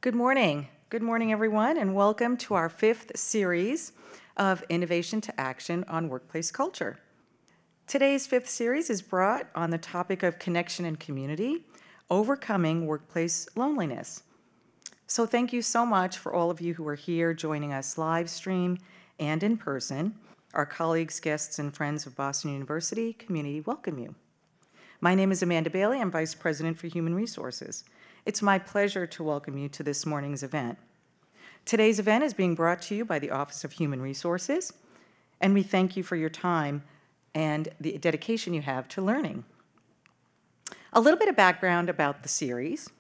Good morning. Good morning, everyone, and welcome to our 5th series of Innovation to Action on Workplace Culture. Today's 5th series is brought on the topic of connection and community, overcoming workplace loneliness. So thank you so much for all of you who are here joining us live stream and in person. Our colleagues, guests, and friends of Boston University community welcome you. My name is Amanda Bailey. I'm Vice President for Human Resources. It's my pleasure to welcome you to this morning's event. Today's event is being brought to you by the Office of Human Resources, and we thank you for your time and the dedication you have to learning. A little bit of background about the series.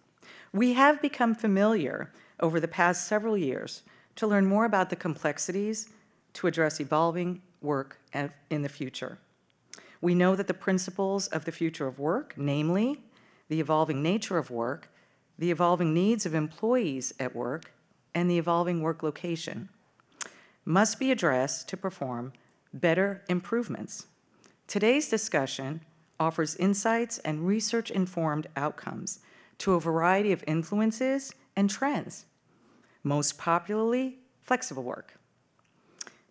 We have become familiar over the past several years to learn more about the complexities to address evolving work in the future. We know that the principles of the future of work, namely the evolving nature of work, the evolving needs of employees at work, and the evolving work location, must be addressed to perform better improvements. Today's discussion offers insights and research-informed outcomes to a variety of influences and trends, most popularly flexible work.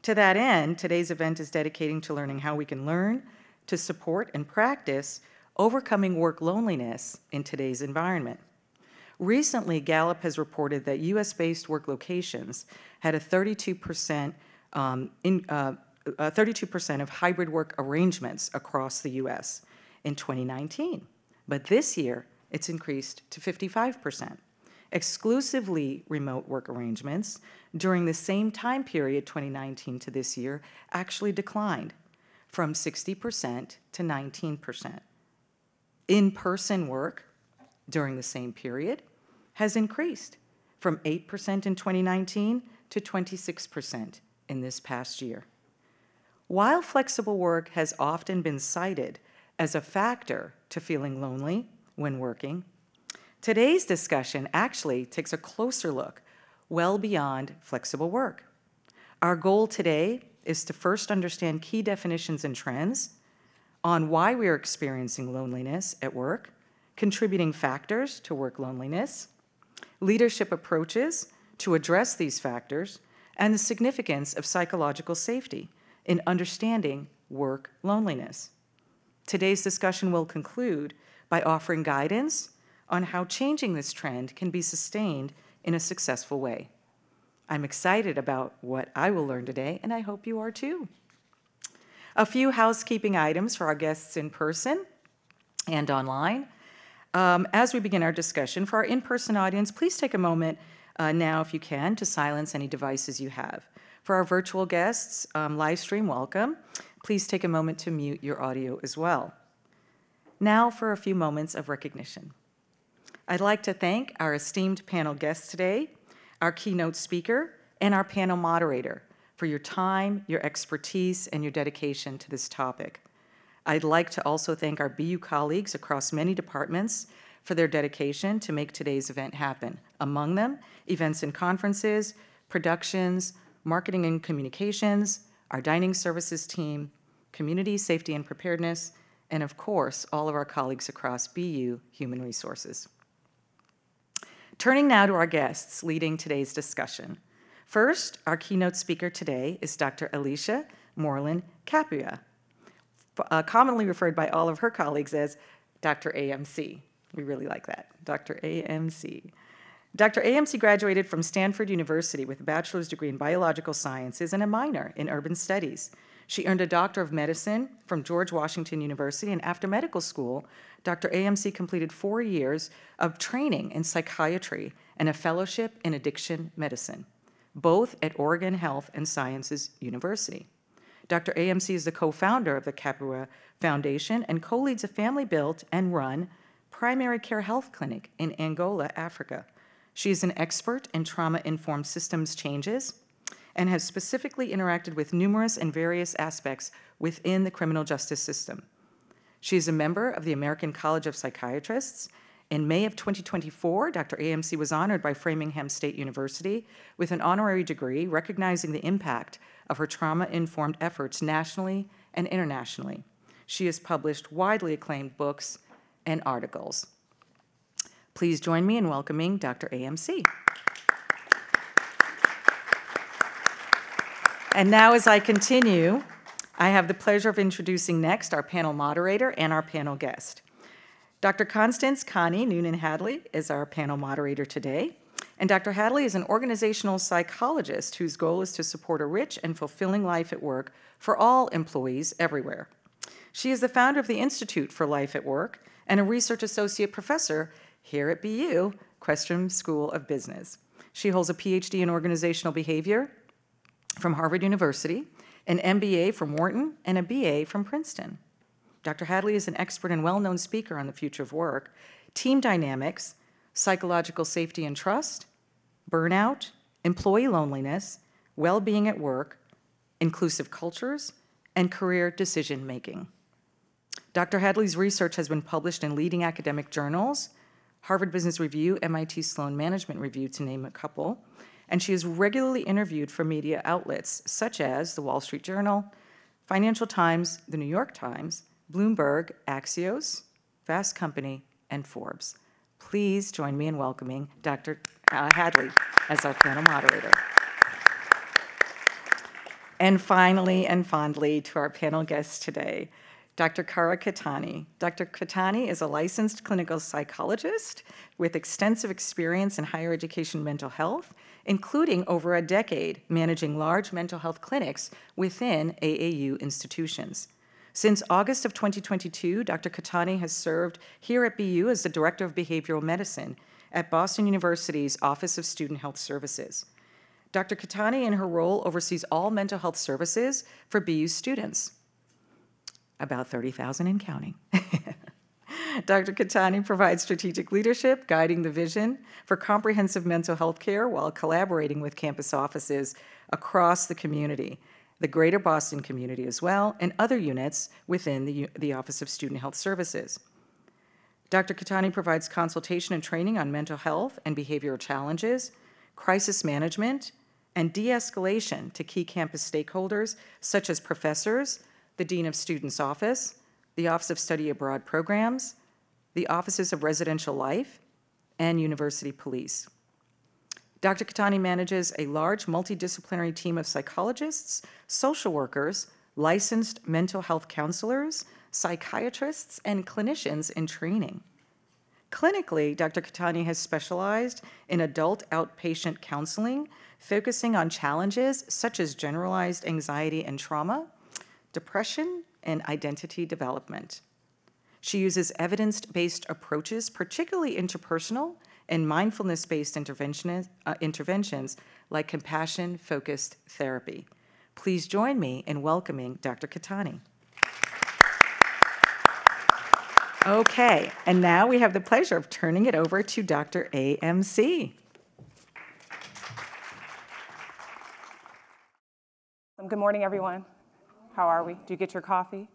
To that end, today's event is dedicating to learning how we can learn to support and practice overcoming work loneliness in today's environment. Recently, Gallup has reported that U.S.-based work locations had a 32% of hybrid work arrangements across the U.S. in 2019. But this year, it's increased to 55%. Exclusively remote work arrangements during the same time period, 2019 to this year, actually declined from 60% to 19%. In-person work during the same period has increased from 8% in 2019 to 26% in this past year. While flexible work has often been cited as a factor to feeling lonely when working, today's discussion actually takes a closer look well beyond flexible work. Our goal today is to first understand key definitions and trends on why we are experiencing loneliness at work, contributing factors to work loneliness, leadership approaches to address these factors, and the significance of psychological safety in understanding work loneliness. Today's discussion will conclude by offering guidance on how changing this trend can be sustained in a successful way. I'm excited about what I will learn today, and I hope you are too. A few housekeeping items for our guests in person and online. As we begin our discussion, for our in-person audience, please take a moment now, if you can, to silence any devices you have. For our virtual guests, live stream, welcome. Please take a moment to mute your audio as well. Now for a few moments of recognition. I'd like to thank our esteemed panel guests today, our keynote speaker, and our panel moderator for your time, your expertise, and your dedication to this topic. I'd like to also thank our BU colleagues across many departments for their dedication to make today's event happen. Among them, events and conferences, productions, marketing and communications, our dining services team, community safety and preparedness, and of course, all of our colleagues across BU Human Resources. Turning now to our guests leading today's discussion. First, our keynote speaker today is Dr. Alisha Moreland-Capuia, commonly referred by all of her colleagues as Dr. AMC. We really like that, Dr. AMC. Dr. AMC graduated from Stanford University with a bachelor's degree in biological sciences and a minor in urban studies. She earned a Doctor of Medicine from George Washington University, and after medical school, Dr. AMC completed 4 years of training in psychiatry and a fellowship in addiction medicine, both at Oregon Health and Sciences University. Dr. AMC is the co-founder of the Capuia Foundation and co-leads a family-built and run primary care health clinic in Angola, Africa. She is an expert in trauma-informed systems changes and has specifically interacted with numerous and various aspects within the criminal justice system. She is a member of the American College of Psychiatrists. In May of 2024, Dr. AMC was honored by Framingham State University with an honorary degree recognizing the impact of her trauma-informed efforts nationally and internationally. She has published widely acclaimed books and articles. Please join me in welcoming Dr. AMC. And now as I continue, I have the pleasure of introducing next our panel moderator and our panel guest. Dr. Constance Noonan Hadley is our panel moderator today. And Dr. Hadley is an organizational psychologist whose goal is to support a rich and fulfilling life at work for all employees everywhere. She is the founder of the Institute for Life at Work and a research associate professor here at BU, Questrom School of Business. She holds a PhD in organizational behavior from Harvard University, an MBA from Wharton, and a BA from Princeton. Dr. Hadley is an expert and well-known speaker on the future of work, team dynamics, psychological safety and trust, burnout, employee loneliness, well-being at work, inclusive cultures, and career decision-making. Dr. Hadley's research has been published in leading academic journals, Harvard Business Review, MIT Sloan Management Review, to name a couple, and she is regularly interviewed for media outlets such as the Wall Street Journal, Financial Times, the New York Times, Bloomberg, Axios, Fast Company, and Forbes. Please join me in welcoming Dr. Hadley as our panel moderator. And finally and fondly to our panel guest today, Dr. Cattani. Dr. Cattani is a licensed clinical psychologist with extensive experience in higher education mental health, including over a decade managing large mental health clinics within AAU institutions. Since August of 2022, Dr. Cattani has served here at BU as the Director of Behavioral Medicine at Boston University's Office of Student Health Services. Dr. Cattani, in her role, oversees all mental health services for BU students, about 30,000 and counting. Dr. Cattani provides strategic leadership, guiding the vision for comprehensive mental health care while collaborating with campus offices across the community, the greater Boston community as well, and other units within the Office of Student Health Services. Dr. Cattani provides consultation and training on mental health and behavioral challenges, crisis management, and de-escalation to key campus stakeholders such as professors, the Dean of Students' Office, the Office of Study Abroad Programs, the Offices of Residential Life, and University Police. Dr. Cattani manages a large multidisciplinary team of psychologists, social workers, licensed mental health counselors, psychiatrists, and clinicians in training. Clinically, Dr. Cattani has specialized in adult outpatient counseling, focusing on challenges such as generalized anxiety and trauma, depression, and identity development. She uses evidence-based approaches, particularly interpersonal and mindfulness-based interventions like compassion-focused therapy. Please join me in welcoming Dr. Cattani. Okay, and now we have the pleasure of turning it over to Dr. AMC. Good morning, everyone. How are we? Did you get your coffee?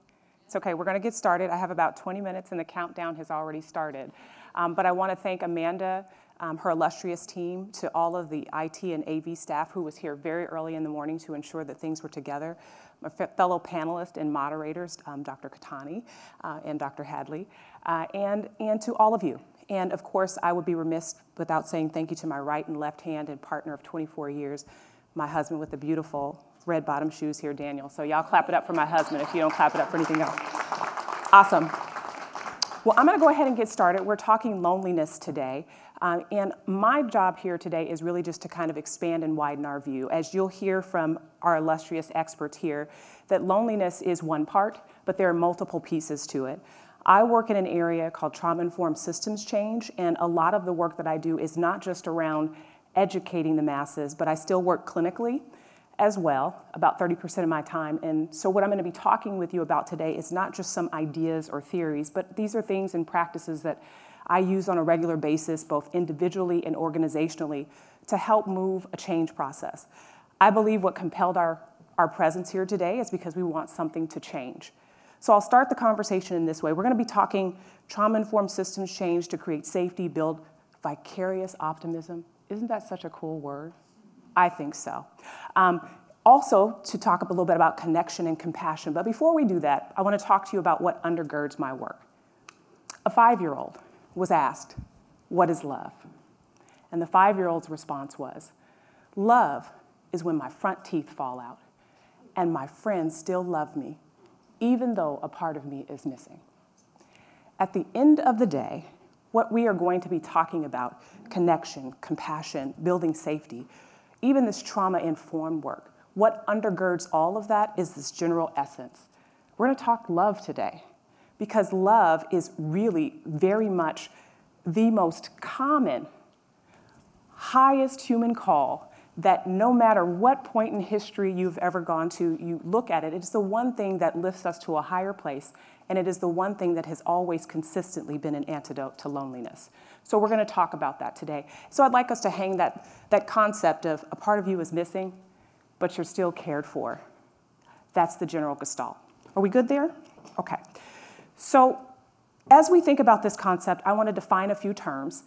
It's okay, we're gonna get started. I have about 20 minutes and the countdown has already started. But I wanna thank Amanda, her illustrious team, to all of the IT and AV staff who was here very early in the morning to ensure that things were together. My fellow panelists and moderators, Dr. Cattani and Dr. Hadley, and to all of you. And of course, I would be remiss without saying thank you to my right and left hand and partner of 24 years, my husband with the beautiful red bottom shoes here, Daniel. So y'all clap it up for my husband if you don't clap it up for anything else. Awesome. Well, I'm gonna go ahead and get started. We're talking loneliness today. And my job here today is really just to kind of expand and widen our view. As you'll hear from our illustrious experts here, that loneliness is one part, but there are multiple pieces to it. I work in an area called trauma-informed systems change, and a lot of the work that I do is not just around educating the masses, but I still work clinically as well, about 30% of my time. And so what I'm gonna be talking with you about today is not just some ideas or theories, but these are things and practices that I use on a regular basis, both individually and organizationally, to help move a change process. I believe what compelled our presence here today is because we want something to change. So I'll start the conversation in this way. We're gonna be talking trauma-informed systems change to create safety, build vicarious optimism. Isn't that such a cool word? I think so. Also, to talk a little bit about connection and compassion. But before we do that, I want to talk to you about what undergirds my work. A 5-year-old was asked, "What is love?" And the 5-year-old's response was, "Love is when my front teeth fall out, and my friends still love me, even though a part of me is missing. At the end of the day, what we are going to be talking about, connection, compassion, building safety, even this trauma-informed work, what undergirds all of that is this general essence. We're going to talk love today, because love is really very much the most common, highest human call that no matter what point in history you've ever gone to, you look at it, it's the one thing that lifts us to a higher place, and it is the one thing that has always consistently been an antidote to loneliness. So we're going to talk about that today. So I'd like us to hang that concept of a part of you is missing, but you're still cared for. That's the general gestalt. Are we good there? Okay. So as we think about this concept, I want to define a few terms.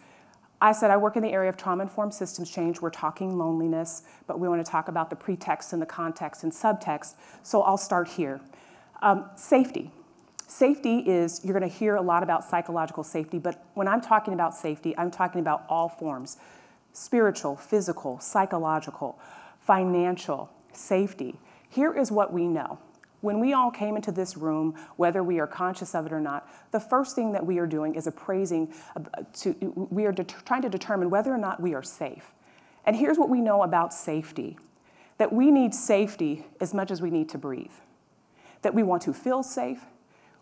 I said I work in the area of trauma-informed systems change. We're talking loneliness, but we want to talk about the pretext and the context and subtext. So I'll start here. Safety. Safety is, you're going to hear a lot about psychological safety, but when I'm talking about safety, I'm talking about all forms: spiritual, physical, psychological, financial, safety. Here is what we know. When we all came into this room, whether we are conscious of it or not, the first thing that we are doing is trying to determine whether or not we are safe. And here's what we know about safety: that we need safety as much as we need to breathe. That we want to feel safe,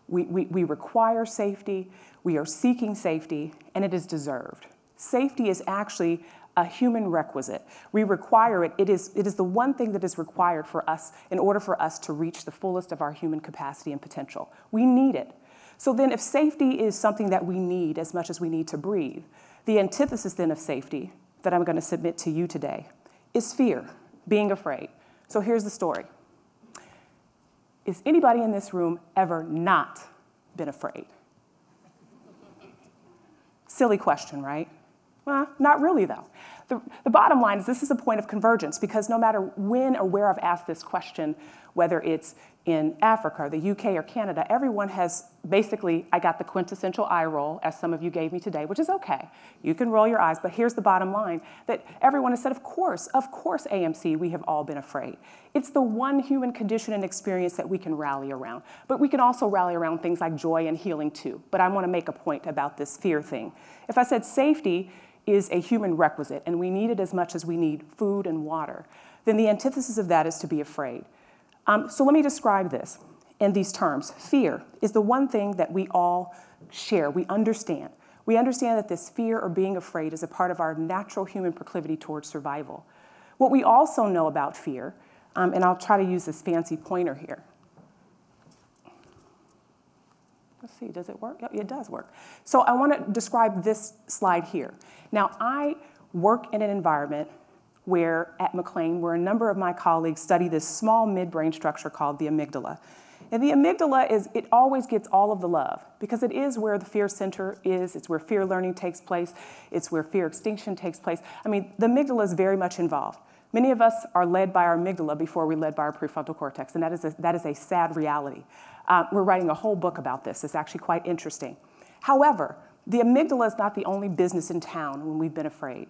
we require safety, we are seeking safety, and it is deserved. Safety is actually a human requisite. We require it. It is the one thing that is required for us in order for us to reach the fullest of our human capacity and potential. We need it. So then if safety is something that we need as much as we need to breathe, the antithesis then of safety that I'm going to submit to you today is fear, being afraid. So here's the story. Is anybody in this room ever not been afraid? Silly question, right? Well, not really, though. The bottom line is this is a point of convergence, because no matter when or where I've asked this question, whether it's in Africa or the UK or Canada, everyone has basically, I got the quintessential eye roll, as some of you gave me today, which is okay. You can roll your eyes, but here's the bottom line, that everyone has said, of course, AMC, we have all been afraid. It's the one human condition and experience that we can rally around. But we can also rally around things like joy and healing too. But I want to make a point about this fear thing. If I said safety is a human requisite, and we need it as much as we need food and water, then the antithesis of that is to be afraid. So let me describe this in these terms. Fear is the one thing that we all share, we understand. We understand that this fear or being afraid is a part of our natural human proclivity towards survival. What we also know about fear, and I'll try to use this fancy pointer here. Let's see, does it work? Yep, it does work. So I want to describe this slide here. Now, I work in an environment where, at McLean, where a number of my colleagues study this small midbrain structure called the amygdala. And the amygdala it always gets all of the love, because it is where the fear center is, it's where fear learning takes place, it's where fear extinction takes place. I mean, the amygdala is very much involved. Many of us are led by our amygdala before we're led by our prefrontal cortex, and that is a sad reality. We're writing a whole book about this. It's actually quite interesting. However, the amygdala is not the only business in town when we've been afraid.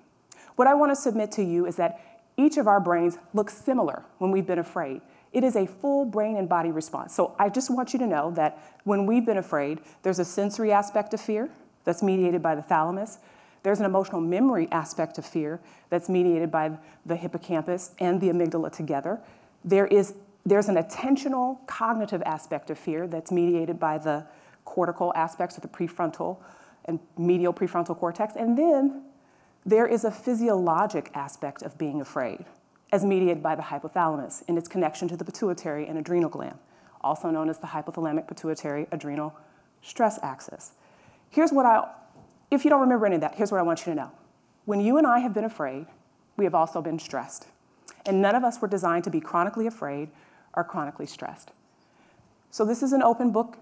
What I want to submit to you is that each of our brains looks similar when we've been afraid. It is a full brain and body response. So I just want you to know that when we've been afraid, there's a sensory aspect of fear that's mediated by the thalamus. There's an emotional memory aspect of fear that's mediated by the hippocampus and the amygdala together. There's an attentional cognitive aspect of fear that's mediated by the cortical aspects of the prefrontal and medial prefrontal cortex. And then there is a physiologic aspect of being afraid, as mediated by the hypothalamus in its connection to the pituitary and adrenal gland, also known as the hypothalamic pituitary adrenal stress axis. If you don't remember any of that, here's what I want you to know. When you and I have been afraid, we have also been stressed. And none of us were designed to be chronically afraid or chronically stressed. So this is an open book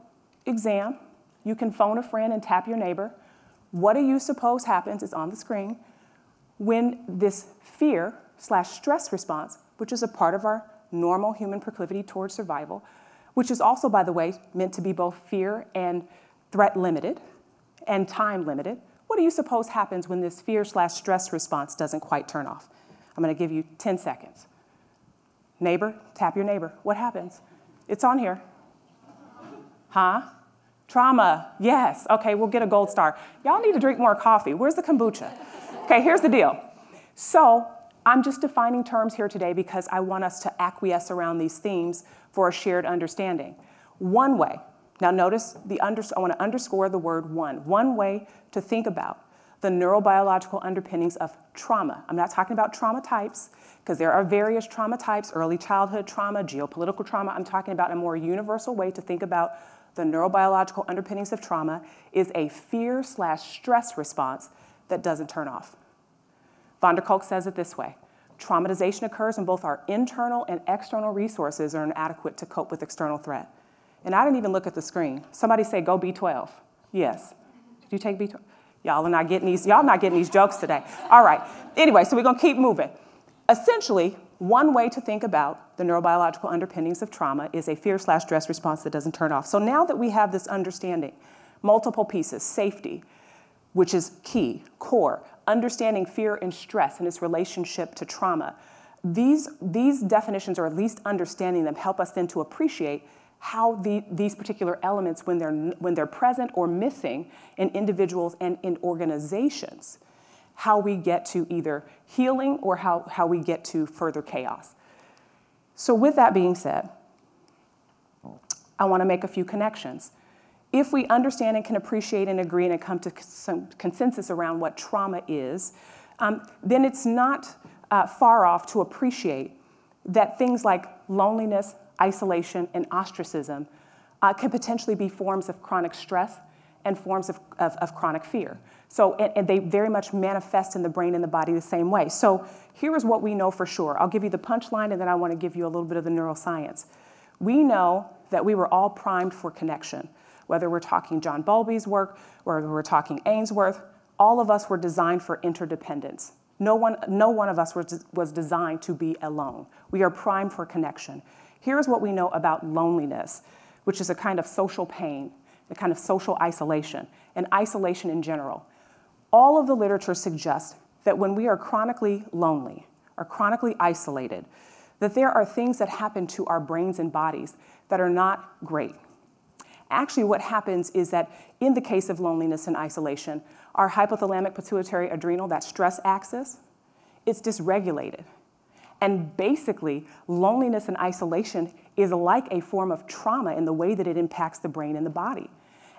exam. You can phone a friend and tap your neighbor. What do you suppose happens is on the screen when this fear/stress response, which is a part of our normal human proclivity towards survival, which is also, by the way, meant to be both fear and threat limited and time limited. What do you suppose happens when this fear/stress response doesn't quite turn off? I'm going to give you 10 seconds. Neighbor, tap your neighbor. What happens? It's on here. Huh? Trauma, yes. Okay, we'll get a gold star. Y'all need to drink more coffee. Where's the kombucha? Okay, here's the deal. So I'm just defining terms here today because I want us to acquiesce around these themes for a shared understanding. One way, now notice I want to underscore the word one. One way to think about the neurobiological underpinnings of trauma. I'm not talking about trauma types, because there are various trauma types, early childhood trauma, geopolitical trauma. I'm talking about a more universal way to think about the neurobiological underpinnings of trauma is a fear/stress response that doesn't turn off. Van der Kolk says it this way: traumatization occurs when both our internal and external resources are inadequate to cope with external threat. And I didn't even look at the screen. Somebody say, go B12. Yes. Did you take B12? Y'all not getting these jokes today. All right. Anyway, so we're going to keep moving. Essentially, one way to think about the neurobiological underpinnings of trauma is a fear/stress response that doesn't turn off. So now that we have this understanding, multiple pieces, safety, which is key, core, understanding fear and stress and its relationship to trauma, these definitions, or at least understanding them, help us then to appreciate how these particular elements, when they're present or missing in individuals and in organizations, how we get to either healing or how we get to further chaos. So with that being said, I want to make a few connections. If we understand and can appreciate and agree and come to some consensus around what trauma is, then it's not far off to appreciate that things like loneliness, isolation, and ostracism can potentially be forms of chronic stress and forms of chronic fear. So, and they very much manifest in the brain and the body the same way. So here is what we know for sure. I'll give you the punchline, and then I want to give you a little bit of the neuroscience. We know that we were all primed for connection. Whether we're talking John Bowlby's work, whether we're talking Ainsworth, all of us were designed for interdependence. No one of us was designed to be alone. We are primed for connection. Here's what we know about loneliness, which is a kind of social pain, a kind of social isolation, and isolation in general. All of the literature suggests that when we are chronically lonely or chronically isolated, that there are things that happen to our brains and bodies that are not great. Actually, what happens is that in the case of loneliness and isolation, our hypothalamic pituitary adrenal, that stress axis, it's dysregulated. And basically, loneliness and isolation is like a form of trauma in the way that it impacts the brain and the body.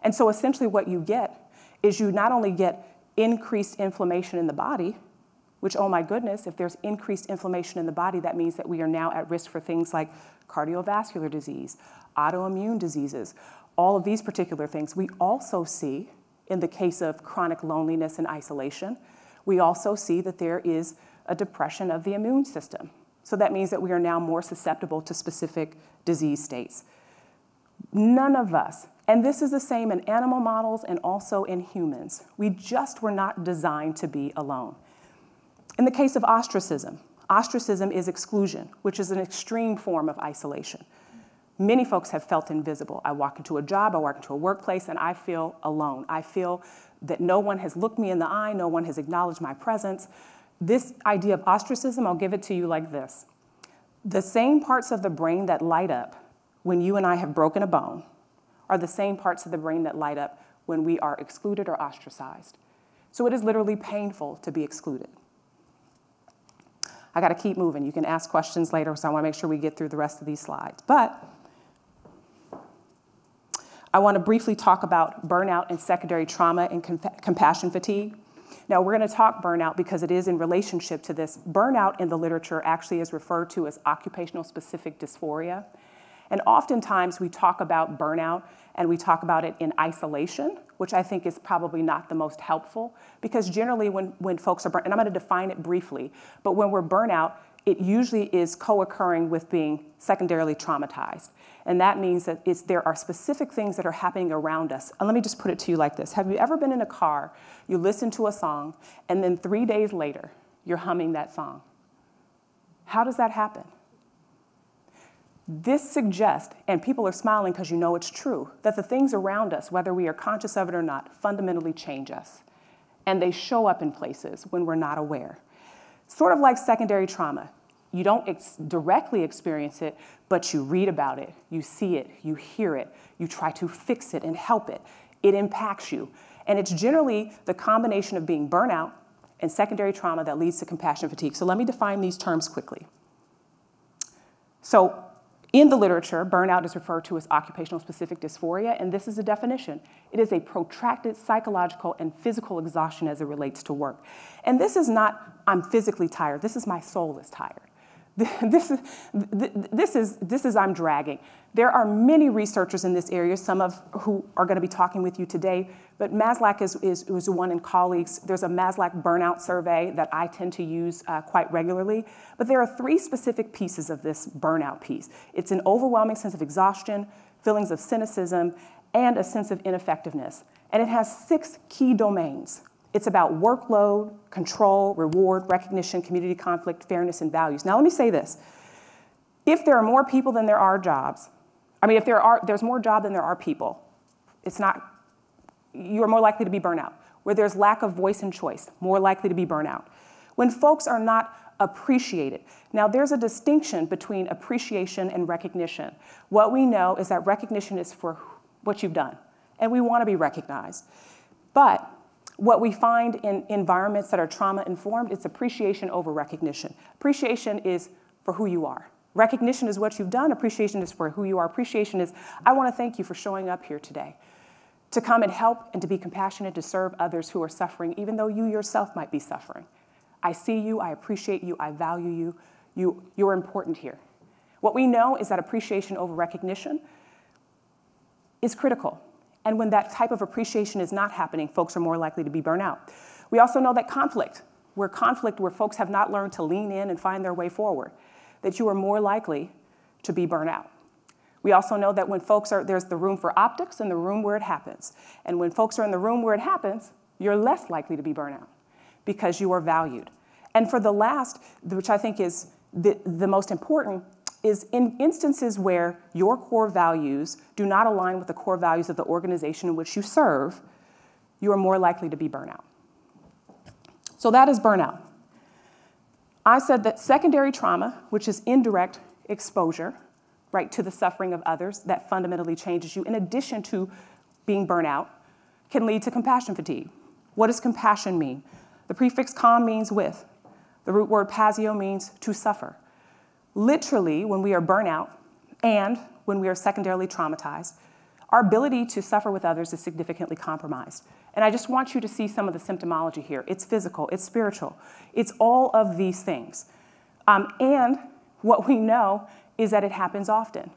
And so essentially what you get is you not only get increased inflammation in the body, which, oh my goodness, if there's increased inflammation in the body, that means that we are now at risk for things like cardiovascular disease, autoimmune diseases, all of these particular things. We also see, in the case of chronic loneliness and isolation, we also see that there is a depression of the immune system. So that means that we are now more susceptible to specific disease states. None of us, and this is the same in animal models and also in humans, we just were not designed to be alone. In the case of ostracism is exclusion, which is an extreme form of isolation. Many folks have felt invisible. I walk into a job, I walk into a workplace, and I feel alone. I feel that no one has looked me in the eye, no one has acknowledged my presence. This idea of ostracism, I'll give it to you like this. The same parts of the brain that light up when you and I have broken a bone are the same parts of the brain that light up when we are excluded or ostracized. So it is literally painful to be excluded. I got to keep moving. You can ask questions later, so I want to make sure we get through the rest of these slides. But I want to briefly talk about burnout and secondary trauma and compassion fatigue. Now, we're going to talk burnout because it is in relationship to this. Burnout in the literature actually is referred to as occupational specific dysphoria. And oftentimes we talk about burnout and we talk about it in isolation, which I think is probably not the most helpful, because generally when folks are burnt, and I'm going to define it briefly, but when we're burnout, it usually is co-occurring with being secondarily traumatized. And that means that there are specific things that are happening around us. And let me just put it to you like this. Have you ever been in a car, you listen to a song, and then 3 days later, you're humming that song? How does that happen? This suggests, and people are smiling because you know it's true, that the things around us, whether we are conscious of it or not, fundamentally change us. And they show up in places when we're not aware. Sort of like secondary trauma. You don't directly experience it, but you read about it, you see it, you hear it, you try to fix it and help it. It impacts you. And it's generally the combination of being burnout and secondary trauma that leads to compassion fatigue. So let me define these terms quickly. So in the literature, burnout is referred to as occupational specific dysphoria, and this is a definition. It is a protracted psychological and physical exhaustion as it relates to work. And this is not, I'm physically tired. This is my soul is tired. This is I'm dragging. There are many researchers in this area, some of who are going to be talking with you today, but Maslach is one and colleagues. There's a Maslach burnout survey that I tend to use quite regularly, but there are 3 specific pieces of this burnout piece. It's an overwhelming sense of exhaustion, feelings of cynicism, and a sense of ineffectiveness. And it has 6 key domains. It's about workload, control, reward, recognition, community conflict, fairness, and values. Now, let me say this. If there are more people than there are jobs, if there's more job than there are people, you're more likely to be burnout. Where there's lack of voice and choice, more likely to be burnout. When folks are not appreciated. Now, there's a distinction between appreciation and recognition. What we know is that recognition is for what you've done, and we want to be recognized. But what we find in environments that are trauma-informed, it's appreciation over recognition. Appreciation is for who you are. Recognition is what you've done. Appreciation is for who you are. Appreciation is, I want to thank you for showing up here today, to come and help and to be compassionate, to serve others who are suffering, even though you yourself might be suffering. I see you, I appreciate you, I value you, you're important here. What we know is that appreciation over recognition is critical. And when that type of appreciation is not happening, folks are more likely to be burnt out. We also know that conflict where folks have not learned to lean in and find their way forward, that you are more likely to be burnt out. We also know that when there's the room for optics and the room where it happens. And when folks are in the room where it happens, you're less likely to be burnt out because you are valued. And for the last, which I think is the most important, is in instances where your core values do not align with the core values of the organization in which you serve, you are more likely to be burnout. So that is burnout. I said that secondary trauma, which is indirect exposure, right, to the suffering of others that fundamentally changes you, in addition to being burnout, can lead to compassion fatigue. What does compassion mean? The prefix com means with. The root word pasio means to suffer. Literally, when we are burnout and when we are secondarily traumatized, our ability to suffer with others is significantly compromised. And I just want you to see some of the symptomology here. It's physical, it's spiritual, it's all of these things. And what we know is that it happens often.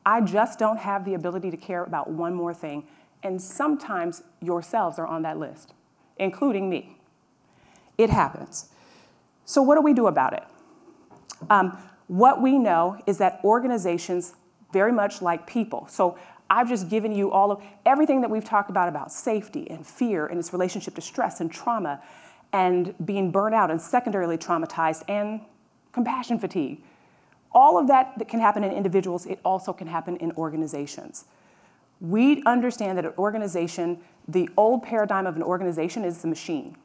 I just don't have the ability to care about one more thing, and sometimes yourselves are on that list, including me. It happens. So what do we do about it? What we know is that organizations, very much like people, so I've just given you everything that we've talked about safety and fear and its relationship to stress and trauma and being burnt out and secondarily traumatized and compassion fatigue. All of that can happen in individuals, it also can happen in organizations. We understand that an organization, the old paradigm of an organization is the machine.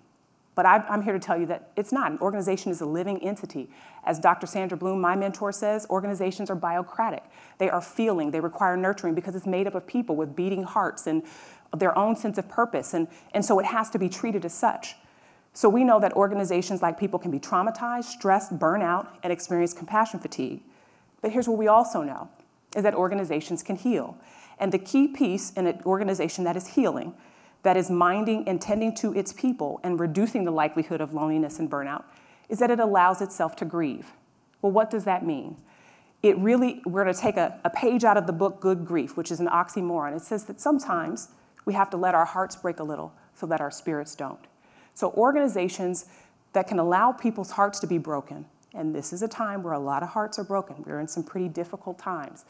But I'm here to tell you that it's not. An organization is a living entity. As Dr. Sandra Bloom, my mentor, says, organizations are biocratic. They are feeling, they require nurturing because it's made up of people with beating hearts and their own sense of purpose. And so it has to be treated as such. So we know that organizations like people can be traumatized, stressed, burn out, and experience compassion fatigue. But here's what we also know, is that organizations can heal. And the key piece in an organization that is healing, that is minding and tending to its people and reducing the likelihood of loneliness and burnout, is that it allows itself to grieve. Well, what does that mean? We're going to take a page out of the book Good Grief, which is an oxymoron. It says that sometimes we have to let our hearts break a little so that our spirits don't. So organizations that can allow people's hearts to be broken, and this is a time where a lot of hearts are broken. We're in some pretty difficult times.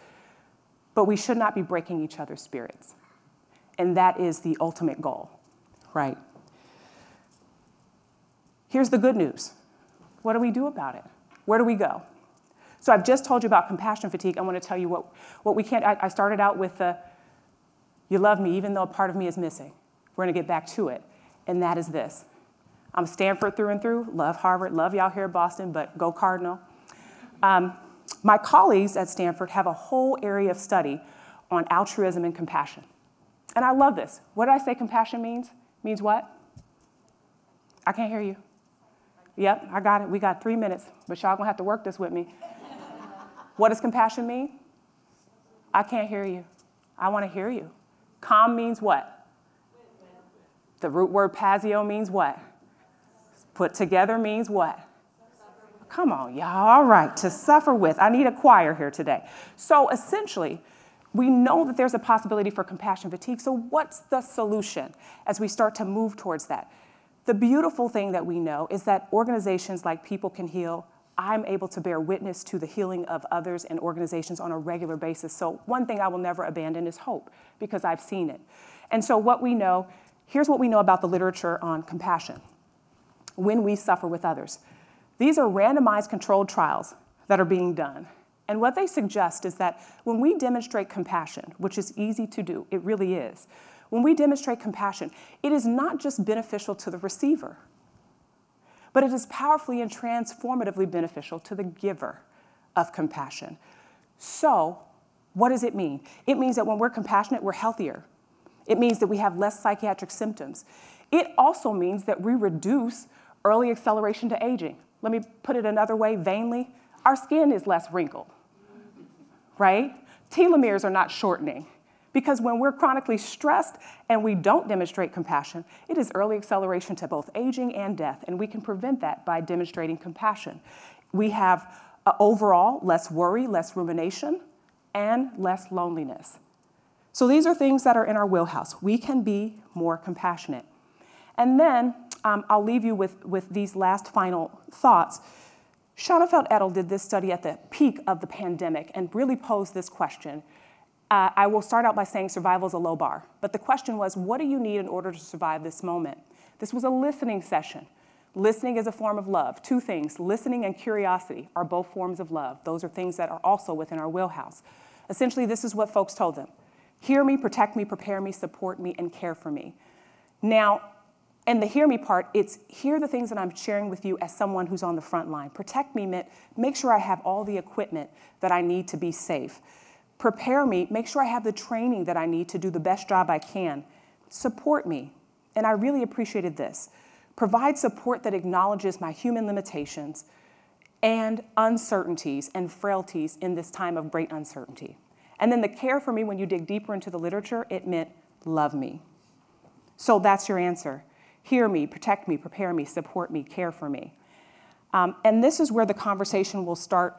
But we should not be breaking each other's spirits. And that is the ultimate goal, right? Here's the good news. What do we do about it? Where do we go? So I've just told you about compassion fatigue. I want to tell you what we can't. I started out with you love me even though a part of me is missing. We're going to get back to it. And that is this. I'm Stanford through and through. Love Harvard. Love y'all here at Boston, but go Cardinal. My colleagues at Stanford have a whole area of study on altruism and compassion. And I love this. What did I say compassion means? Means what? I can't hear you. Yep, I got it. We got 3 minutes, but y'all gonna have to work this with me. What does compassion mean? I can't hear you. I wanna hear you. Calm means what? The root word pasio means what? Put together means what? Come on, y'all. All right, to suffer with. I need a choir here today. So essentially, we know that there's a possibility for compassion fatigue. So what's the solution as we start to move towards that? The beautiful thing that we know is that organizations like People Can Heal, I'm able to bear witness to the healing of others and organizations on a regular basis. So one thing I will never abandon is hope, because I've seen it. And so what we know, here's what we know about the literature on compassion. When we suffer with others. These are randomized controlled trials that are being done. And what they suggest is that when we demonstrate compassion, which is easy to do, it really is, when we demonstrate compassion, it is not just beneficial to the receiver, but it is powerfully and transformatively beneficial to the giver of compassion. So what does it mean? It means that when we're compassionate, we're healthier. It means that we have less psychiatric symptoms. It also means that we reduce early acceleration to aging. Let me put it another way, vainly. Our skin is less wrinkled, right? Telomeres are not shortening. Because when we're chronically stressed and we don't demonstrate compassion, it is early acceleration to both aging and death, and we can prevent that by demonstrating compassion. We have overall less worry, less rumination, and less loneliness. So these are things that are in our wheelhouse. We can be more compassionate. And then I'll leave you with these last final thoughts. Schoenfeld et al. Did this study at the peak of the pandemic and really posed this question. I will start out by saying survival is a low bar, but the question was, what do you need in order to survive this moment? This was a listening session. Listening is a form of love. Two things, listening and curiosity are both forms of love. Those are things that are also within our wheelhouse. Essentially, this is what folks told them. Hear me, protect me, prepare me, support me, and care for me. Now, and the hear me part, it's hear the things that I'm sharing with you as someone who's on the front line. Protect me meant make sure I have all the equipment that I need to be safe. Prepare me, make sure I have the training that I need to do the best job I can. Support me, and I really appreciated this. Provide support that acknowledges my human limitations and uncertainties and frailties in this time of great uncertainty. And then the care for me, when you dig deeper into the literature, it meant love me. So that's your answer. Hear me, protect me, prepare me, support me, care for me. And this is where the conversation will start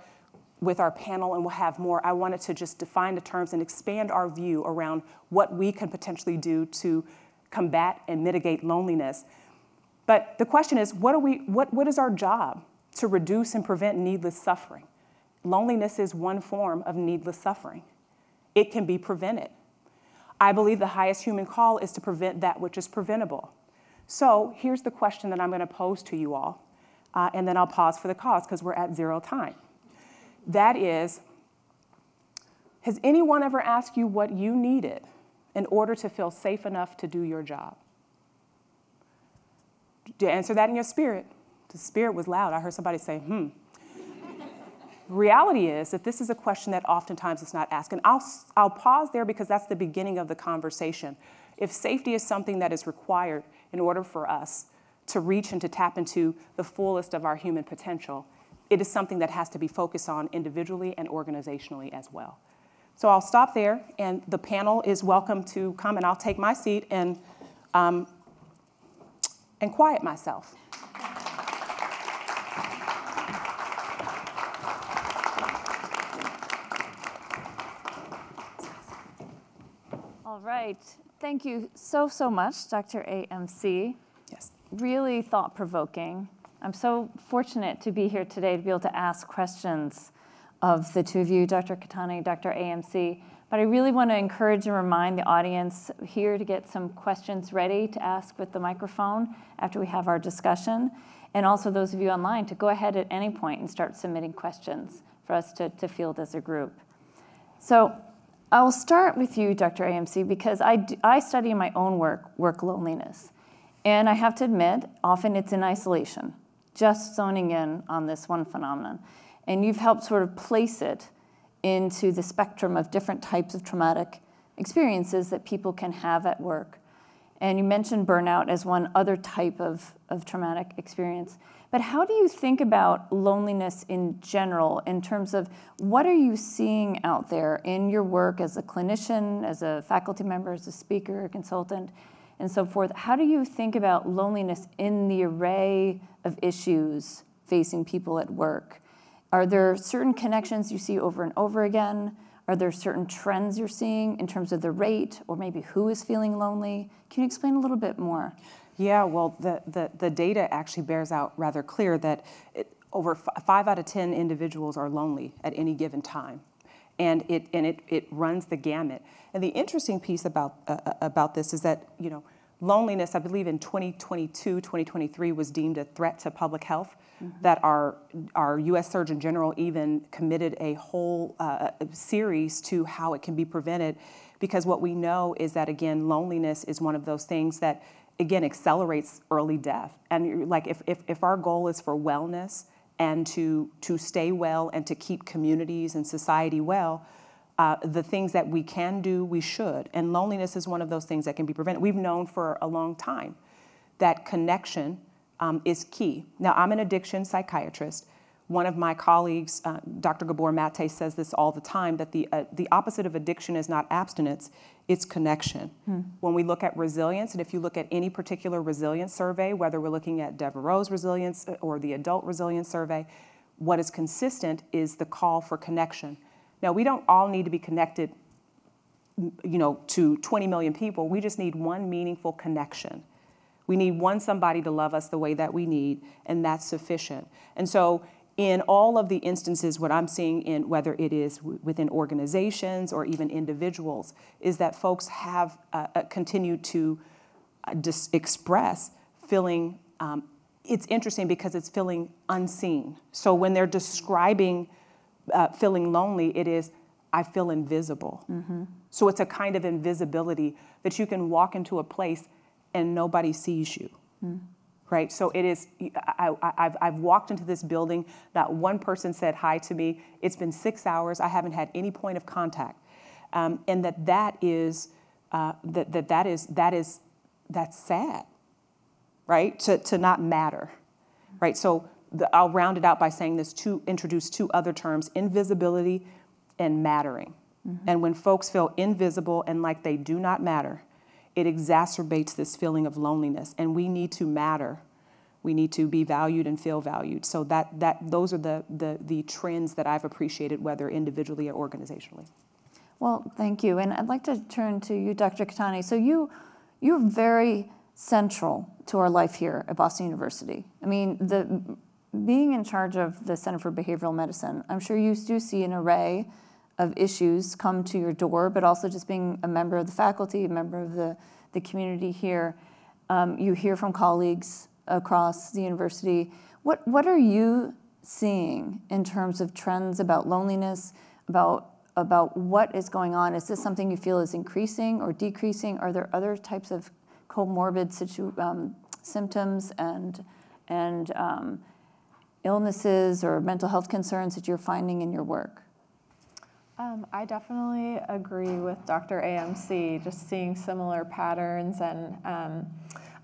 with our panel, and we'll have more. I wanted to just define the terms and expand our view around what we can potentially do to combat and mitigate loneliness. But the question is, what is our job to reduce and prevent needless suffering? Loneliness is one form of needless suffering. It can be prevented. I believe the highest human call is to prevent that which is preventable. So here's the question that I'm going to pose to you all, and then I'll pause for the cause because we're at zero time. That is, has anyone ever asked you what you needed in order to feel safe enough to do your job? Do you answer that in your spirit? The spirit was loud. I heard somebody say, Reality is that this is a question that oftentimes is not asked. And I'll pause there because that's the beginning of the conversation. If safety is something that is required in order for us to reach and to tap into the fullest of our human potential, it is something that has to be focused on individually and organizationally as well. So I'll stop there, and the panel is welcome to come, and I'll take my seat and quiet myself. All right. Thank you so much, Dr. AMC. Yes. Really thought-provoking. I'm so fortunate to be here today to be able to ask questions of the two of you, Dr. Cattani, Dr. AMC. But I really want to encourage and remind the audience here to get some questions ready to ask with the microphone after we have our discussion. And also those of you online to go ahead at any point and start submitting questions for us to field as a group. So I'll start with you, Dr. AMC, because I study in my own work loneliness. And I have to admit, often it's in isolation, just zoning in on this one phenomenon. and you've helped sort of place it into the spectrum of different types of traumatic experiences that people can have at work. And you mentioned burnout as one other type of traumatic experience. But how do you think about loneliness in general in terms of what are you seeing out there in your work as a clinician, as a faculty member, as a speaker, a consultant, and so forth? How do you think about loneliness in the array of issues facing people at work? Are there certain connections you see over and over again? Are there certain trends you're seeing in terms of the rate or maybe who is feeling lonely? Can you explain a little bit more? Yeah, well, the data actually bears out rather clear that over 5 out of 10 individuals are lonely at any given time. And it runs the gamut. And the interesting piece about this is that, you know, loneliness, I believe in 2022, 2023 was deemed a threat to public health, that our U.S. Surgeon General even committed a whole series to how it can be prevented, because what we know is that, again, loneliness is one of those things that, again, accelerates early death. And like if our goal is for wellness and to stay well and to keep communities and society well, the things that we can do, we should. And loneliness is one of those things that can be prevented. We've known for a long time that connection is key. Now, I'm an addiction psychiatrist. One of my colleagues, Dr. Gabor Mate, says this all the time, that the opposite of addiction is not abstinence, it's connection. When we look at resilience, and if you look at any particular resilience survey, whether we're looking at Devereaux's resilience or the adult resilience survey, what is consistent is the call for connection. Now, we don't all need to be connected, you know, to 20 million people. We just need one meaningful connection. We need somebody to love us the way that we need, and that's sufficient. And so in all of the instances, what I'm seeing in whether it is within organizations or even individuals, is that folks have continued to express feeling, it's interesting because it's feeling unseen. So when they're describing feeling lonely, it is, I feel invisible. So it's a kind of invisibility that you can walk into a place and nobody sees you, right? So it is, I've walked into this building, not one person said hi to me. It's been 6 hours, I haven't had any point of contact. And that's sad, right? To not matter, right? So I'll round it out by saying this to introduce 2 other terms, invisibility and mattering. And when folks feel invisible and like they do not matter, it exacerbates this feeling of loneliness. And we need to matter. We need to be valued and feel valued. So those are the trends that I've appreciated, whether individually or organizationally. Well, thank you. And I'd like to turn to you, Dr. Cattani. So you're very central to our life here at Boston University. I mean, being in charge of the Center for Behavioral Medicine, I'm sure you do see an array of issues come to your door, but also just being a member of the faculty, a member of the community here. You hear from colleagues across the university. What are you seeing in terms of trends about loneliness, about what is going on? Is this something you feel is increasing or decreasing? Are there other types of comorbid symptoms and illnesses or mental health concerns that you're finding in your work? I definitely agree with Dr. AMC, just seeing similar patterns, and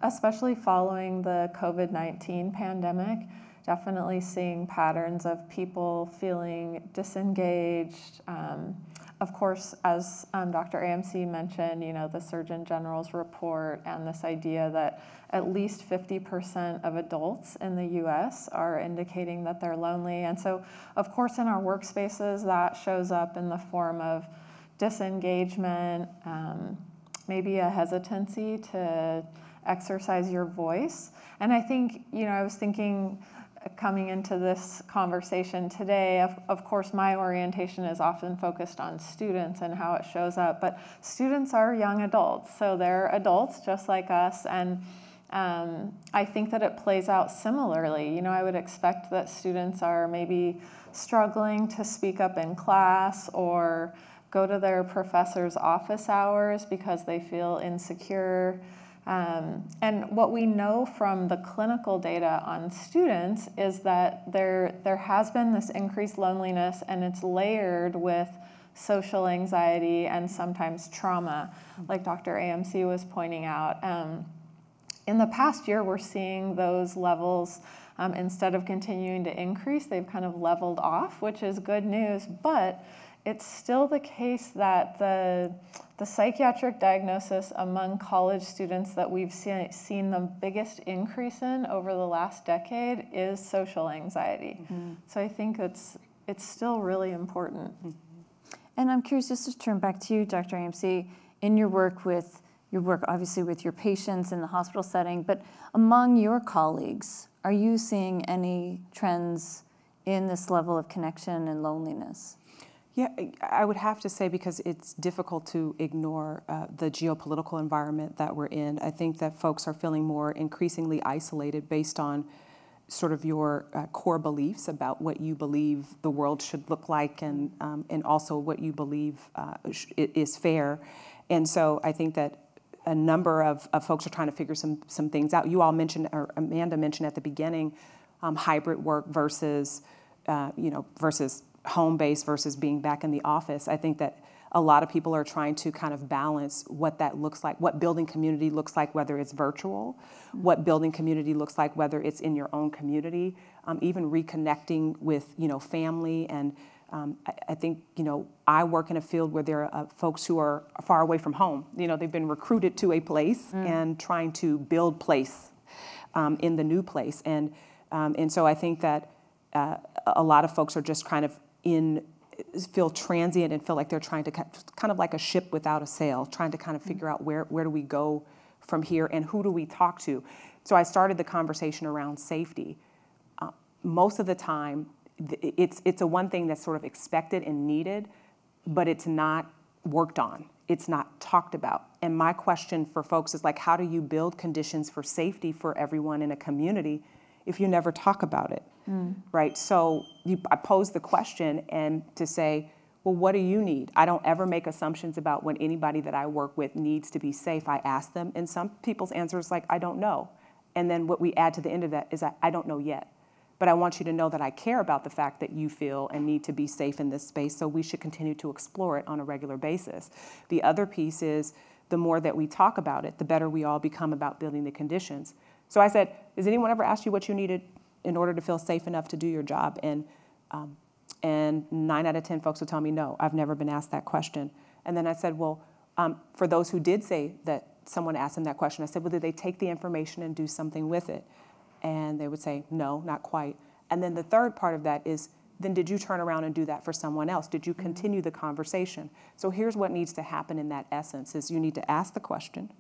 especially following the COVID-19 pandemic, definitely seeing patterns of people feeling disengaged. Of course, as Dr. AMC mentioned, you know, the Surgeon General's report and this idea that at least 50% of adults in the US are indicating that they're lonely. And so, of course, in our workspaces, that shows up in the form of disengagement, maybe a hesitancy to exercise your voice. And I think, you know, I was thinking, coming into this conversation today, of course, my orientation is often focused on students and how it shows up, but students are young adults, so they're adults just like us, and I think that it plays out similarly. You know, I would expect that students are maybe struggling to speak up in class or go to their professor's office hours because they feel insecure And what we know from the clinical data on students is that there has been this increased loneliness, and it's layered with social anxiety and sometimes trauma, like Dr. AMC was pointing out. In the past year, we're seeing those levels, instead of continuing to increase, they've kind of leveled off, which is good news, but it's still the case that the psychiatric diagnosis among college students that we've seen the biggest increase in over the last decade is social anxiety. So I think it's still really important. And I'm curious, just to turn back to you, Dr. AMC, in your work obviously with your patients in the hospital setting, but among your colleagues, are you seeing any trends in this level of connection and loneliness? Yeah, I would have to say, because it's difficult to ignore the geopolitical environment that we're in. I think that folks are feeling more increasingly isolated based on sort of your core beliefs about what you believe the world should look like, and also what you believe is fair. And so I think that a number of folks are trying to figure some things out. You all mentioned, or Amanda mentioned at the beginning, hybrid work versus home-based versus being back in the office. I think that a lot of people are trying to kind of balance what that looks like, what building community looks like, whether it's virtual, what building community looks like, whether it's in your own community, even reconnecting with, family. And I think, I work in a field where there are folks who are far away from home. They've been recruited to a place and trying to build place in the new place. And so I think that a lot of folks are just kind of feel transient and feel like they're trying to kind of like a ship without a sail, trying to kind of figure out where do we go from here and who do we talk to. So I started the conversation around safety. Most of the time, it's a one thing that's sort of expected and needed, but it's not worked on. It's not talked about. And my question for folks is like, how do you build conditions for safety for everyone in a community if you never talk about it? Right? So I pose the question and to say, well, what do you need? I don't ever make assumptions about when anybody that I work with needs to be safe. I ask them, and some people's answer is like, I don't know. And then what we add to the end of that is I don't know yet. But I want you to know that I care about the fact that you feel and need to be safe in this space, so we should continue to explore it on a regular basis. The other piece is the more that we talk about it, the better we all become about building the conditions. So I said, has anyone ever asked you what you needed in order to feel safe enough to do your job? And 9 out of 10 folks would tell me, no, I've never been asked that question. And then I said, well, for those who did say that someone asked them that question, I said, well, did they take the information and do something with it? And they would say, no, not quite. And then the third part of that is, then did you turn around and do that for someone else? Did you continue the conversation? So here's what needs to happen in that essence is you need to ask the question,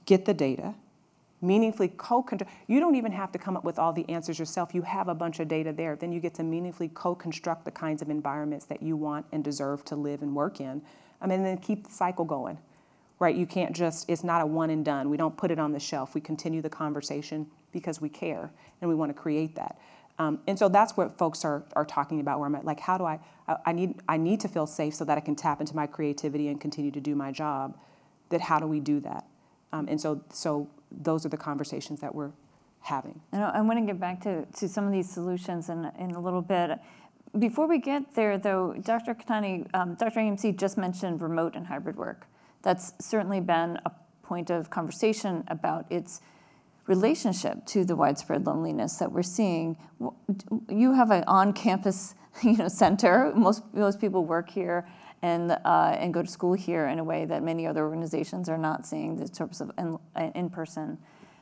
get the data, meaningfully co-construct. You don't even have to come up with all the answers yourself. You have a bunch of data there. Then you get to meaningfully co-construct the kinds of environments that you want and deserve to live and work in. And then keep the cycle going, right? You can't just, it's not a one and done. We don't put it on the shelf. We continue the conversation because we care and we want to create that. And so that's what folks are talking about, where I'm at, like, how do I need to feel safe so that I can tap into my creativity and continue to do my job. That how do we do that? And so those are the conversations that we're having. And I want to get back to some of these solutions in a little bit. Before we get there, though, Dr. Cattani, Dr. AMC just mentioned remote and hybrid work. That's certainly been a point of conversation about its relationship to the widespread loneliness that we're seeing. You have an on-campus, center. Most people work here and go to school here in a way that many other organizations are not seeing the sorts of in person.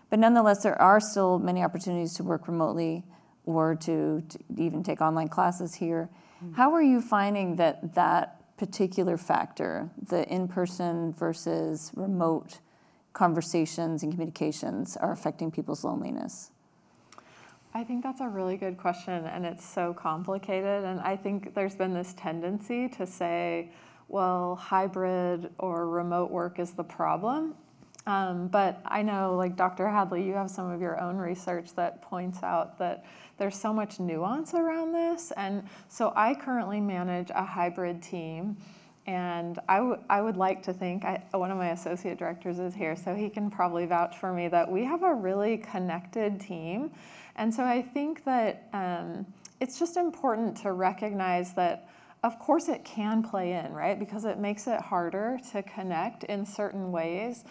But nonetheless, there are still many opportunities to work remotely or to even take online classes here. How are you finding that particular factor, the in-person versus remote conversations and communications, are affecting people's loneliness? I think that's a really good question, and it's so complicated. And I think there's been this tendency to say, well, hybrid or remote work is the problem. But I know, like Dr. Hadley, you have some of your own research that points out that there's so much nuance around this. And so I currently manage a hybrid team. And I would like to think, one of my associate directors is here, so he can probably vouch for me, that we have a really connected team. And so I think that it's just important to recognize that, of course, it can play in, right? Because it makes it harder to connect in certain ways.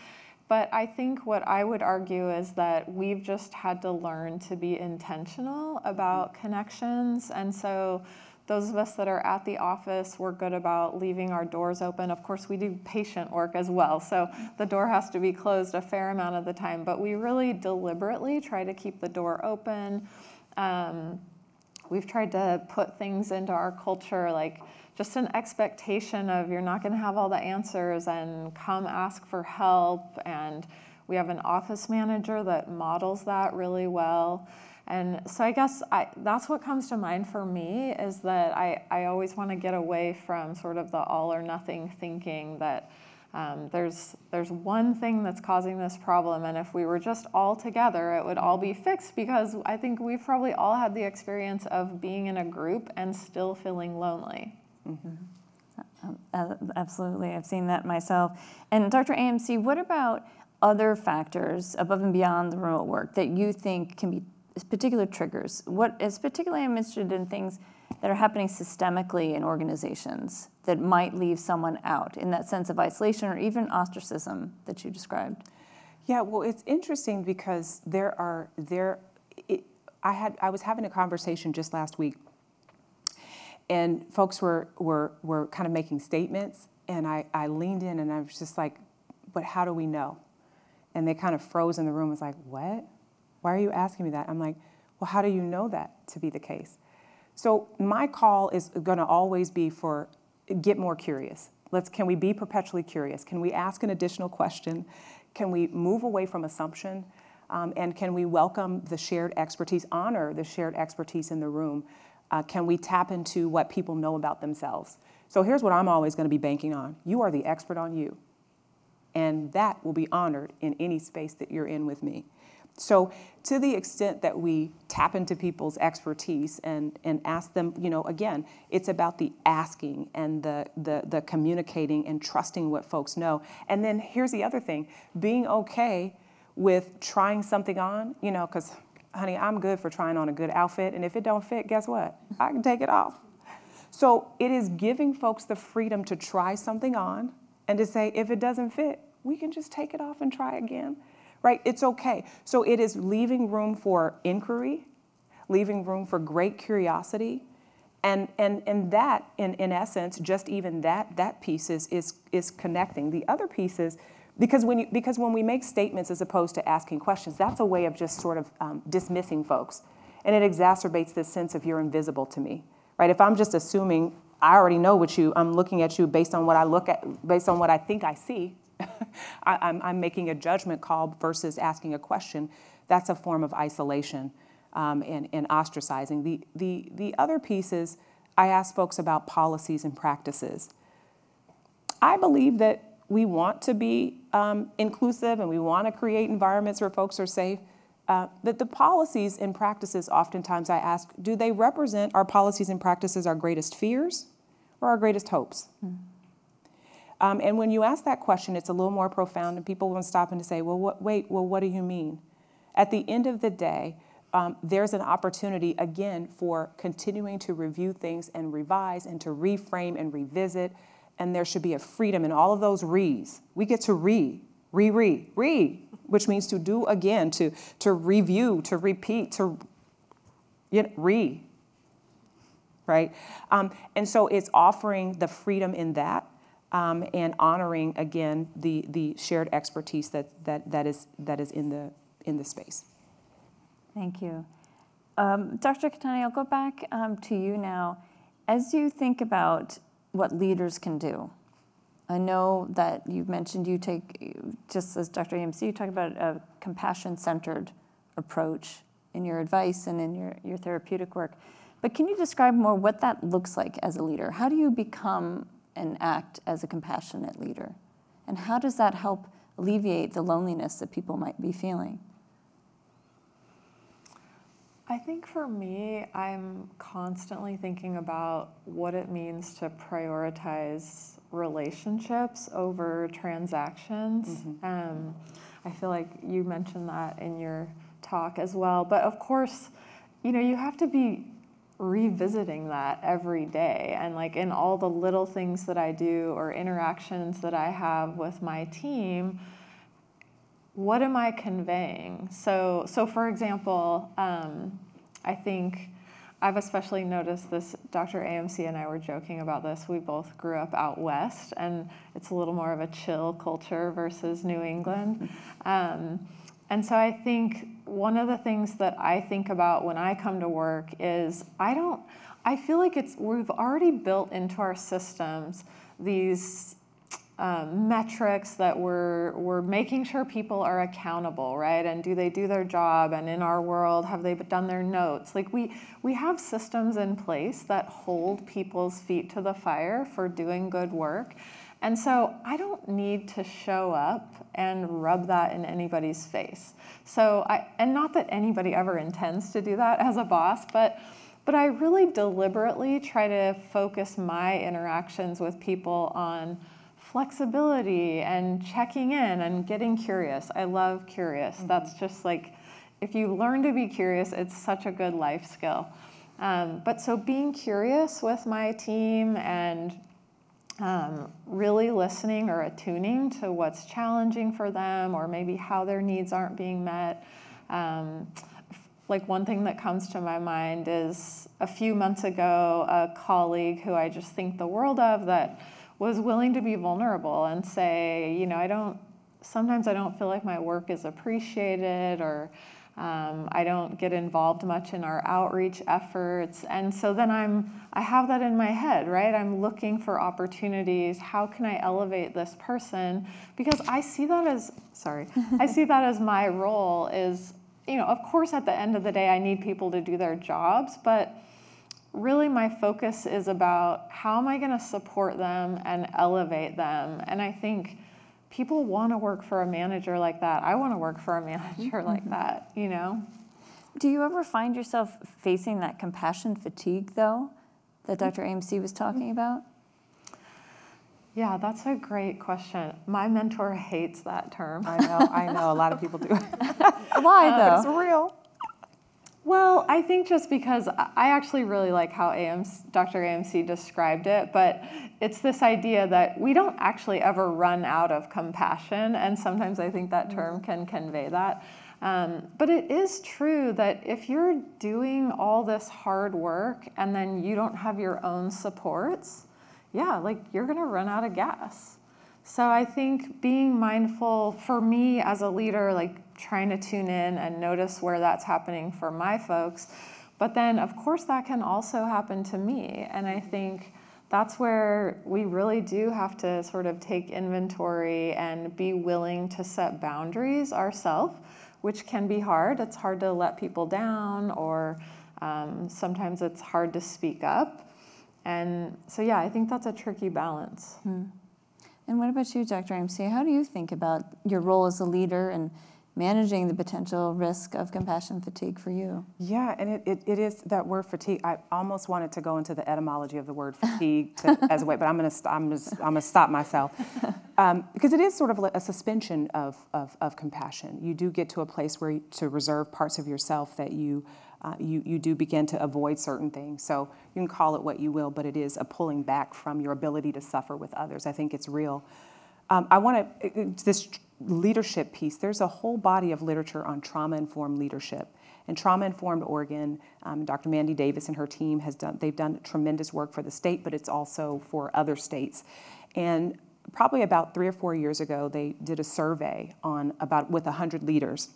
But I think what I would argue is that we've just had to learn to be intentional about connections. And so those of us that are at the office, we're good about leaving our doors open. Of course, we do patient work as well, so the door has to be closed a fair amount of the time, but we really deliberately try to keep the door open. We've tried to put things into our culture, like just an expectation of you're not gonna have all the answers and come ask for help. And we have an office manager that models that really well. And so I guess that's what comes to mind for me, is that I always want to get away from sort of the all or nothing thinking that there's one thing that's causing this problem, and if we were just all together, it would all be fixed, because I think we've probably all had the experience of being in a group and still feeling lonely. Mm-hmm. Absolutely, I've seen that myself. And Dr. AMC, what about other factors above and beyond the remote work that you think can be particular triggers? What is particularly, I'm interested in things that are happening systemically in organizations that might leave someone out in that sense of isolation or even ostracism that you described. Yeah, well, it's interesting because I was having a conversation just last week, and folks were kind of making statements, and I leaned in and I was just like, but how do we know? And they kind of froze in the room. Was like, what? Why are you asking me that? I'm like, well, how do you know that to be the case? So my call is going to always be for get more curious. Can we be perpetually curious? Can we ask an additional question? Can we move away from assumption? And can we welcome the shared expertise, honor the shared expertise in the room? Can we tap into what people know about themselves? So here's what I'm always going to be banking on. You are the expert on you. And that will be honored in any space that you're in with me. So to the extent that we tap into people's expertise and ask them, again, it's about the asking and the communicating and trusting what folks know. And then here's the other thing, being okay with trying something on, because, honey, I'm good for trying on a good outfit. And if it don't fit, guess what? I can take it off. So it is giving folks the freedom to try something on and to say, if it doesn't fit, we can just take it off and try again. Right? It's okay. So it is leaving room for inquiry, leaving room for great curiosity. And that, in essence, just even that piece is connecting. The other piece is, because when we make statements as opposed to asking questions, that's a way of just sort of dismissing folks. And it exacerbates this sense of you're invisible to me. Right? If I'm just assuming I already know I'm looking at you based on what I look at, based on what I think I see, I'm making a judgment call versus asking a question. That's a form of isolation and ostracizing. The other piece is I ask folks about policies and practices. I believe that we want to be inclusive and we want to create environments where folks are safe. But the policies and practices, oftentimes I ask, do they represent our policies and practices, our greatest fears or our greatest hopes? Mm. And when you ask that question, it's a little more profound, and people will stop and say, well, what do you mean? At the end of the day, there's an opportunity, again, for continuing to review things and revise and to reframe and revisit, and there should be a freedom in all of those re's. We get to re, which means to do again, to review, to repeat, to right? And so it's offering the freedom in that. And honoring again the shared expertise that is in the space. Thank you, Dr. Cattani. I'll go back to you now. As you think about what leaders can do, I know that you've mentioned you take, just as Dr. AMC, you talk about a compassion-centered approach in your advice and in your therapeutic work. But can you describe more what that looks like as a leader? How do you become and act as a compassionate leader? And how does that help alleviate the loneliness that people might be feeling? I think for me, I'm constantly thinking about what it means to prioritize relationships over transactions. I feel like you mentioned that in your talk as well. But of course, you have to be revisiting that every day, and like in all the little things that I do or interactions that I have with my team, what am I conveying? So for example, I think I've especially noticed this. Dr. AMC and I were joking about this. We both grew up out west, and it's a little more of a chill culture versus New England. And so I think one of the things that I think about when I come to work is I feel like we've already built into our systems these metrics that we're making sure people are accountable, right? And do they do their job? And in our world, have they done their notes? Like we have systems in place that hold people's feet to the fire for doing good work. And so I don't need to show up and rub that in anybody's face. And not that anybody ever intends to do that as a boss, but I really deliberately try to focus my interactions with people on flexibility and checking in and getting curious. I love curious. That's just like, if you learn to be curious, it's such a good life skill. But so being curious with my team and really listening or attuning to what's challenging for them, or maybe how their needs aren't being met. Like one thing that comes to my mind is a few months ago, a colleague who I just think the world of that was willing to be vulnerable and say, sometimes I don't feel like my work is appreciated, or I don't get involved much in our outreach efforts. And so then I have that in my head, right? I'm looking for opportunities. How can I elevate this person? Because I see that as my role is, of course, at the end of the day, I need people to do their jobs, but really my focus is about how am I going to support them and elevate them. And I think people want to work for a manager like that. I want to work for a manager like that, Do you ever find yourself facing that compassion fatigue, though, that Dr. AMC was talking about? Yeah, that's a great question. My mentor hates that term. I know. A lot of people do. Why, though? It's real. Well, I think just because I actually really like how Dr. AMC described it, but it's this idea that we don't actually ever run out of compassion, and sometimes I think that term can convey that. But it is true that if you're doing all this hard work and then you don't have your own supports, you're gonna run out of gas. So I think being mindful for me as a leader, trying to tune in and notice where that's happening for my folks. But then, of course, that can also happen to me. And I think that's where we really do have to sort of take inventory and be willing to set boundaries ourselves, which can be hard. It's hard to let people down, or sometimes it's hard to speak up. And so, I think that's a tricky balance. And what about you, Dr. AMC? How do you think about your role as a leader and managing the potential risk of compassion fatigue for you? Yeah, and it is that word fatigue. I almost wanted to go into the etymology of the word fatigue as a way, but I'm gonna stop myself because it is sort of a suspension of compassion. You do get to a place where to reserve parts of yourself that you do begin to avoid certain things. So you can call it what you will, but it is a pulling back from your ability to suffer with others. I think it's real. This leadership piece, there's a whole body of literature on trauma-informed leadership. And Trauma-Informed Oregon, Dr. Mandy Davis and her team they've done tremendous work for the state, but it's also for other states. And probably about 3 or 4 years ago, they did a survey with 100 leaders.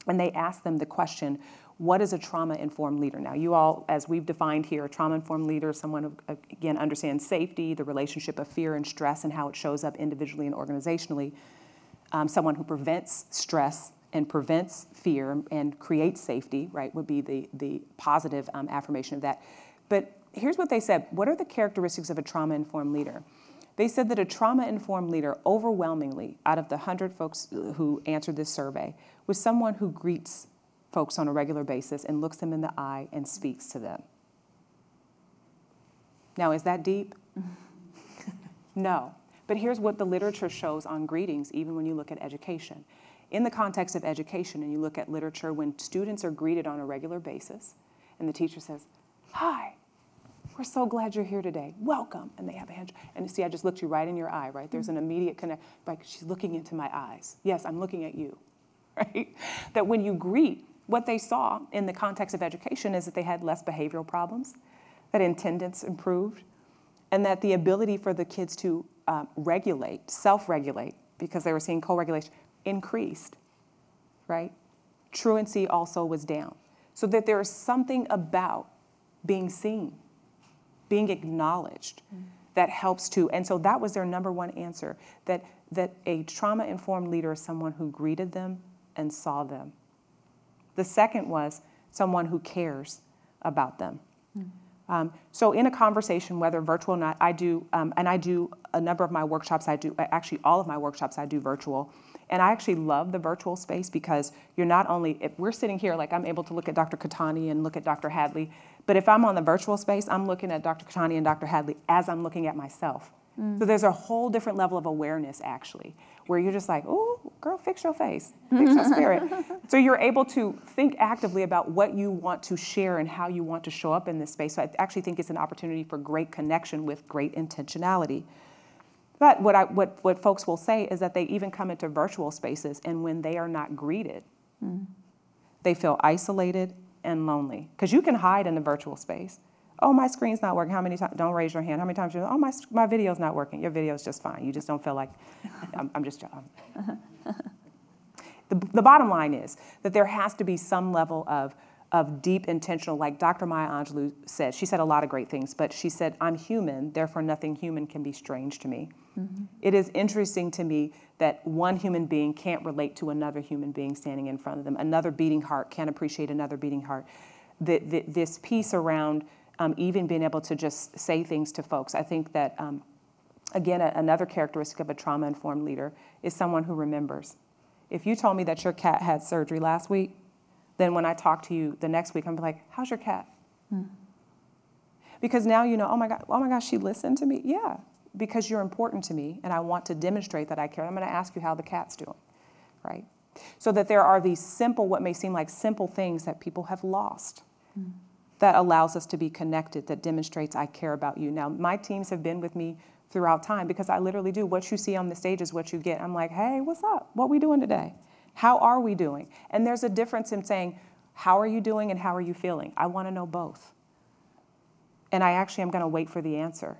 And they asked them the question, what is a trauma-informed leader? Now, you all, as we've defined here, a trauma-informed leader is someone who, again, understands safety, the relationship of fear and stress, and how it shows up individually and organizationally. Someone who prevents stress and prevents fear and creates safety, right, would be the positive affirmation of that. But here's what they said. What are the characteristics of a trauma-informed leader? They said that a trauma-informed leader, overwhelmingly, out of the 100 folks who answered this survey, was someone who greets folks on a regular basis and looks them in the eye and speaks to them. Now, is that deep? No. But here's what the literature shows on greetings, even when you look at education. In the context of education, and you look at literature, when students are greeted on a regular basis, and the teacher says, "Hi, we're so glad you're here today. Welcome." And they have a hand. And see, I just looked you right in your eye, right? There's an immediate connect. Like, she's looking into my eyes. Yes, I'm looking at you, right? That when you greet, what they saw in the context of education is that they had less behavioral problems, that attendance improved, and that the ability for the kids to regulate, self-regulate, because they were seeing co-regulation, increased, right? Truancy also was down. So that there is something about being seen, being acknowledged, that helps too. And so that was their number one answer, that a trauma-informed leader is someone who greeted them and saw them. The second was someone who cares about them. So in a conversation, whether virtual or not, I do, and I do a number of my workshops, actually all of my workshops I do virtual. And I actually love the virtual space because you're not only, if we're sitting here, like I'm able to look at Dr. Cattani and look at Dr. Hadley, but if I'm on the virtual space, I'm looking at Dr. Cattani and Dr. Hadley as I'm looking at myself. So there's a whole different level of awareness actually, where you're just like, "Oh, girl, fix your face, fix your spirit." So you're able to think actively about what you want to share and how you want to show up in this space. So I actually think it's an opportunity for great connection with great intentionality. But what folks will say is that they even come into virtual spaces, and when they are not greeted, they feel isolated and lonely. Because you can hide in the virtual space. "Oh, my screen's not working." How many times? Don't raise your hand. How many times? "Oh, my video's not working." Your video's just fine. You just don't feel like, I'm just joking. The bottom line is that there has to be some level of deep intentional, like Dr. Maya Angelou said. She said a lot of great things, but she said, "I'm human, therefore nothing human can be strange to me." It is interesting to me that one human being can't relate to another human being standing in front of them. Another beating heart can't appreciate another beating heart. This piece around even being able to just say things to folks. I think that, again, another characteristic of a trauma-informed leader is someone who remembers. If you told me that your cat had surgery last week, then when I talk to you the next week, I'm like, "How's your cat?" Because now you know, oh my gosh, she listened to me? Yeah, because you're important to me, and I want to demonstrate that I care. I'm going to ask you how the cat's doing, right? So that there are these simple, what may seem like simple things that people have lost. That allows us to be connected, that demonstrates I care about you. Now, my teams have been with me throughout time because I literally do. What you see on the stage is what you get. I'm like, "Hey, what's up? What we doing today? How are we doing?" And there's a difference in saying, "How are you doing?" and "How are you feeling?" I want to know both. And I actually am going to wait for the answer.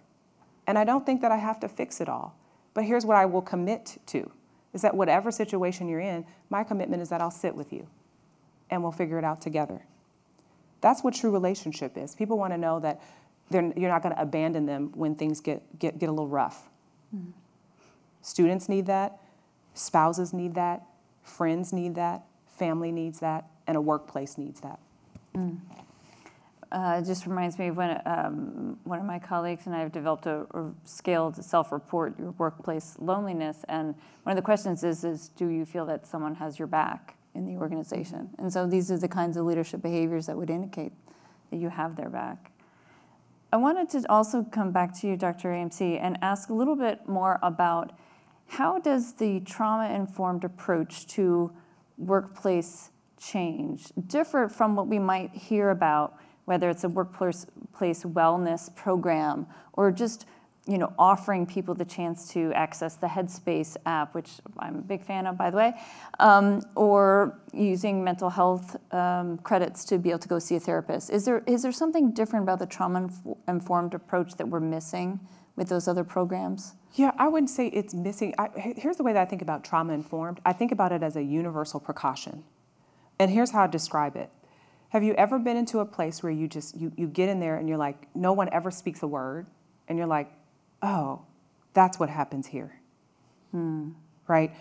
And I don't think that I have to fix it all. But here's what I will commit to, is that whatever situation you're in, my commitment is that I'll sit with you and we'll figure it out together. That's what true relationship is. People want to know that you're not going to abandon them when things get a little rough. Students need that. Spouses need that. Friends need that. Family needs that. And a workplace needs that. It just reminds me of when one of my colleagues and I have developed a scale to self-report your workplace loneliness. And one of the questions is do you feel that someone has your back in the organization? And so these are the kinds of leadership behaviors that would indicate that you have their back. I wanted to also come back to you, Dr. AMC, and ask a little bit more about how does the trauma-informed approach to workplace change differ from what we might hear about, whether it's a workplace wellness program or just offering people the chance to access the Headspace app, which I'm a big fan of, by the way, or using mental health credits to be able to go see a therapist. Is there something different about the trauma-informed approach that we're missing with those other programs? Yeah, I wouldn't say it's missing. Here's the way that I think about trauma-informed. I think about it as a universal precaution. And here's how I describe it. Have you ever been into a place where you get in there and you're like, no one ever speaks a word, and you're like, oh, that's what happens here, right?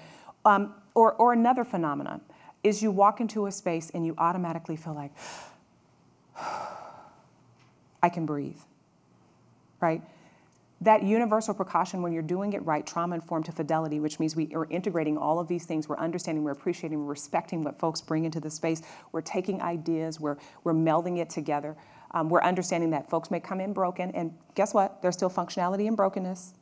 Or another phenomenon is you walk into a space and you automatically feel like, I can breathe, right? That universal precaution, when you're doing it right, trauma-informed to fidelity, which means we are integrating all of these things. We're understanding, we're appreciating, we're respecting what folks bring into the space. We're taking ideas, we're melding it together. We're understanding that folks may come in broken, and guess what? There's still functionality in brokenness.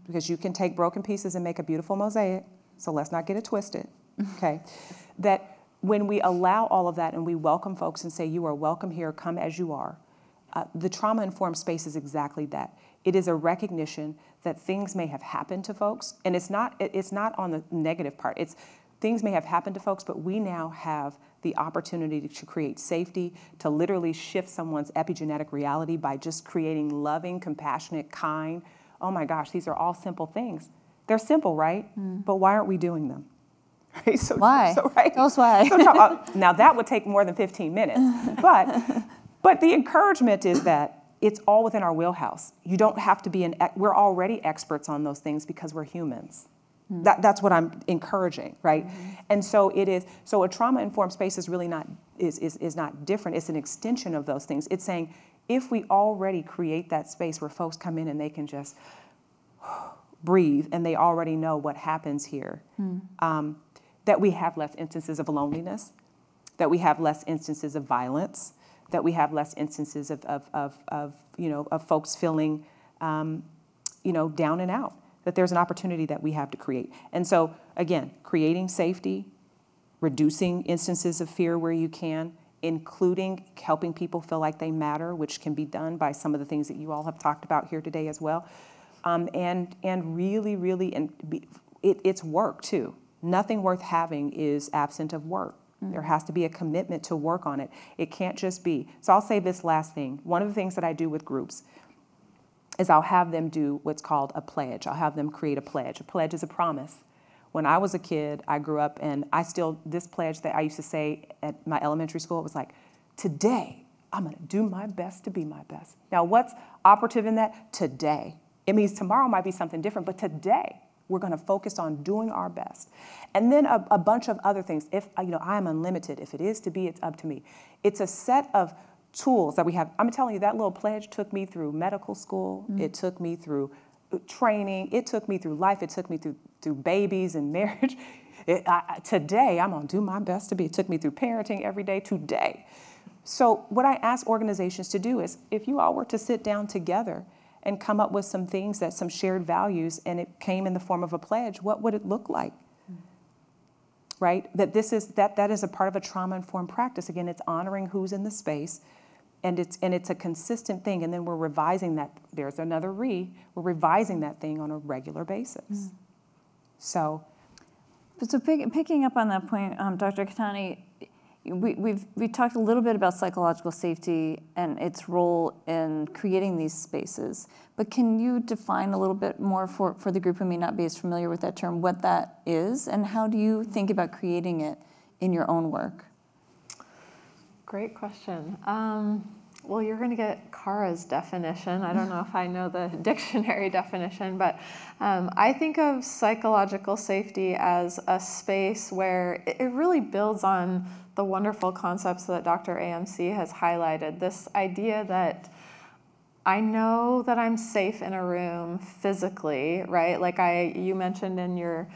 because you can take broken pieces and make a beautiful mosaic, so let's not get it twisted, okay? That when we allow all of that and we welcome folks and say, you are welcome here, come as you are, the trauma-informed space is exactly that. It is a recognition that things may have happened to folks, and it's not on the negative part. It's things may have happened to folks, but we now have the opportunity to create safety, to literally shift someone's epigenetic reality by just creating loving, compassionate, kind. Oh my gosh, these are all simple things. They're simple, right? But why aren't we doing them? Right? So, why? Right? Tell us why. Now that would take more than 15 minutes, but the encouragement is that it's all within our wheelhouse. You don't have to be we're already experts on those things because we're humans. That's what I'm encouraging, right? And so it is. So a trauma-informed space is really not not different. It's an extension of those things. It's saying if we already create that space where folks come in and they can just breathe and they already know what happens here, that we have less instances of loneliness, that we have less instances of violence, that we have less instances of folks feeling down and out. That there's an opportunity that we have to create. And so, again, creating safety, reducing instances of fear where you can, including helping people feel like they matter, which can be done by some of the things that you all have talked about here today as well. And really, it's work too. Nothing worth having is absent of work. There has to be a commitment to work on it. It can't just be. So I'll say this last thing. One of the things that I do with groups is I'll have them do what's called a pledge. I'll have them create a pledge. A pledge is a promise. When I was a kid, I grew up and this pledge that I used to say at my elementary school, it was like, today, I'm gonna do my best to be my best. Now what's operative in that? Today. It means tomorrow might be something different, but today, we're gonna focus on doing our best. And then a bunch of other things. If, I am unlimited. If it is to be, it's up to me. It's a set of tools that we have. I'm telling you, that little pledge took me through medical school. It took me through training. It took me through life. It took me through babies and marriage. Today, I'm gonna do my best to be. It took me through parenting every day today. So what I ask organizations to do is, if you all were to sit down together and come up with some things, some shared values, and it came in the form of a pledge, what would it look like? Right? That is a part of a trauma-informed practice. Again, it's honoring who's in the space. And it's a consistent thing, and then we're revising that. There's another we're revising that thing on a regular basis. So picking up on that point, Dr. Cattani, we talked a little bit about psychological safety and its role in creating these spaces, but can you define a little bit more for the group who may not be as familiar with that term, what that is, and how do you think about creating it in your own work? Great question. Well, you're going to get Kara's definition. I don't know if I know the dictionary definition, but I think of psychological safety as a space where it really builds on the wonderful concepts that Dr. AMC has highlighted. This idea that I know that I'm safe in a room physically, right? Like you mentioned in your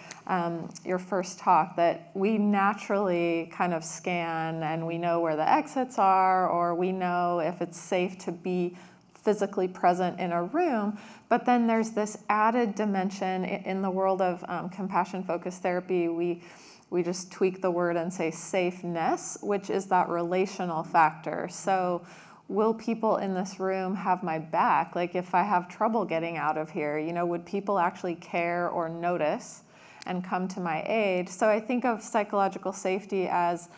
first talk that we naturally kind of scan and we know where the exits are, or we know if it's safe to be physically present in a room. But then there's this added dimension in the world of compassion-focused therapy. We just tweak the word and say safeness, which is that relational factor. So will people in this room have my back? Like if I have trouble getting out of here, would people actually care or notice and come to my aid? So I think of psychological safety as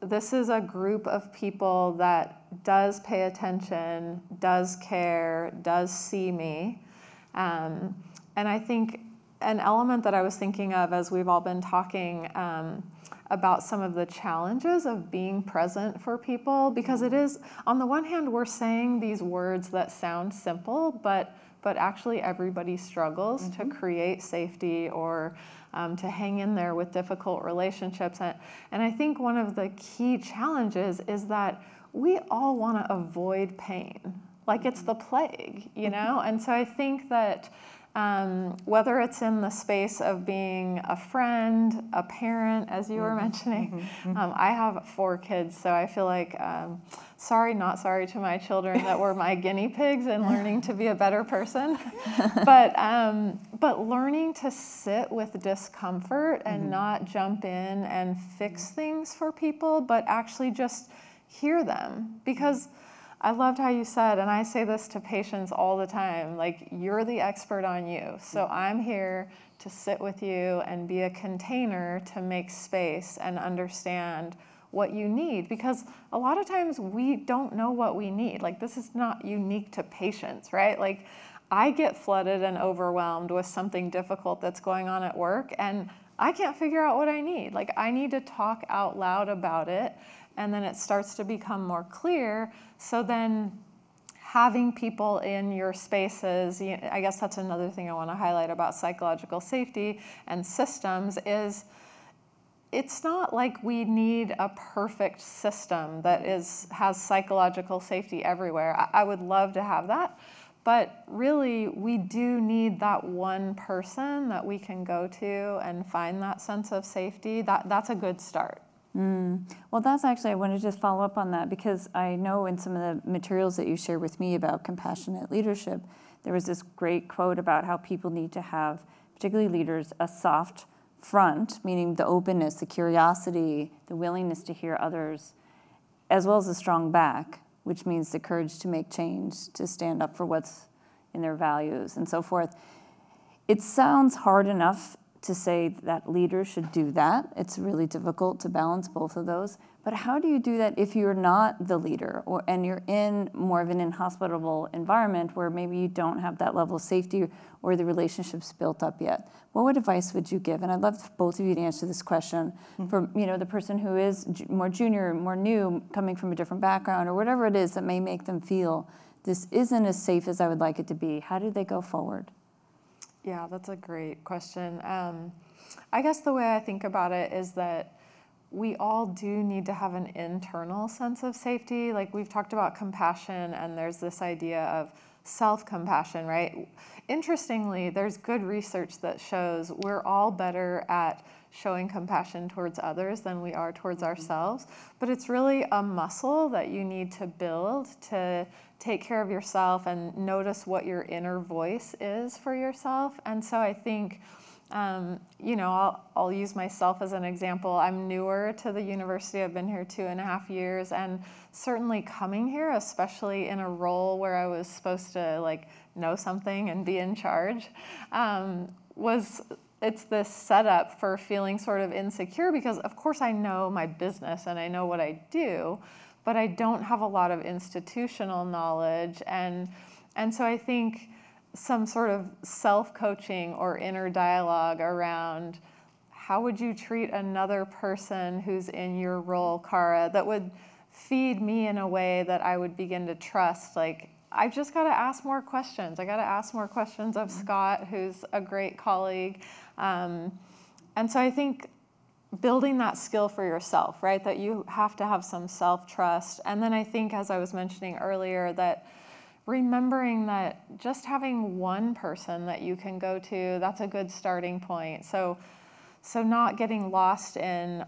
this is a group of people that does pay attention, does care, does see me. And I think an element that I was thinking of as we've all been talking about some of the challenges of being present for people, because it is, on the one hand, we're saying these words that sound simple, but actually everybody struggles to create safety or to hang in there with difficult relationships. And I think one of the key challenges is that we all want to avoid pain. Like it's the plague, And so I think that whether it's in the space of being a friend, a parent, as you were mentioning. I have 4 kids, so I feel like sorry, not sorry to my children that were my guinea pigs in learning to be a better person. But learning to sit with discomfort and not jump in and fix things for people, but actually just hear them. Because I loved how you said, and I say this to patients all the time, like, you're the expert on you. So I'm here to sit with you and be a container to make space and understand what you need. Because a lot of times we don't know what we need. Like, this is not unique to patients, right? Like, I get flooded and overwhelmed with something difficult that's going on at work, and I can't figure out what I need. Like, I need to talk out loud about it, and then it starts to become more clear. So then having people in your spaces, I guess that's another thing I want to highlight about psychological safety and systems is it's not like we need a perfect system that has psychological safety everywhere. I would love to have that. But really, we do need that one person that we can go to and find that sense of safety. That's a good start. Well, that's actually, I want to just follow up on that, because I know in some of the materials that you shared with me about compassionate leadership, there was this great quote about how people need to have, particularly leaders, a soft front, meaning the openness, the curiosity, the willingness to hear others, as well as a strong back, which means the courage to make change, to stand up for what's in their values and so forth. It sounds hard enough to say that leaders should do that. It's really difficult to balance both of those. But how do you do that if you're not the leader and you're in more of an inhospitable environment where maybe you don't have that level of safety or the relationship's built up yet? What advice would you give? And I'd love both of you to answer this question. For the person who is more junior, more new, coming from a different background or whatever it is that may make them feel this isn't as safe as I would like it to be. How do they go forward? Yeah, that's a great question. I guess the way I think about it is that we all do need to have an internal sense of safety. Like, we've talked about compassion, and there's this idea of self-compassion, right? Interestingly, there's good research that shows we're all better at showing compassion towards others than we are towards ourselves. But it's really a muscle that you need to build to take care of yourself and notice what your inner voice is for yourself. And so I think, I'll use myself as an example. I'm newer to the university. I've been here 2.5 years, and certainly coming here, especially in a role where I was supposed to know something and be in charge, it's this setup for feeling sort of insecure, because of course I know my business and I know what I do, but I don't have a lot of institutional knowledge. And so I think some sort of self-coaching or inner dialogue around how would you treat another person who's in your role, Cara, that would feed me in a way that I would begin to trust. I just got to ask more questions. I got to ask more questions of Scott, who's a great colleague. And so I think building that skill for yourself, right? That you have to have some self-trust. And then I think, as I was mentioning earlier, that remembering that just having one person that you can go to, that's a good starting point. So not getting lost in,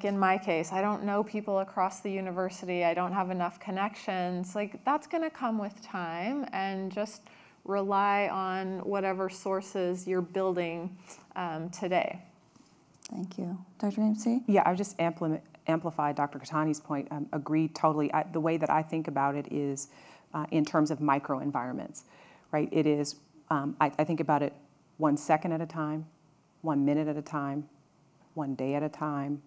in my case, I don't know people across the university. I don't have enough connections. That's going to come with time, and just rely on whatever sources you're building today. Thank you. Dr. AMC? Yeah, I would just amplify Dr. Cattani's point. Agree totally. The way that I think about it is in terms of microenvironments, right? It is, I think about it 1 second at a time, 1 minute at a time, 1 day at a time,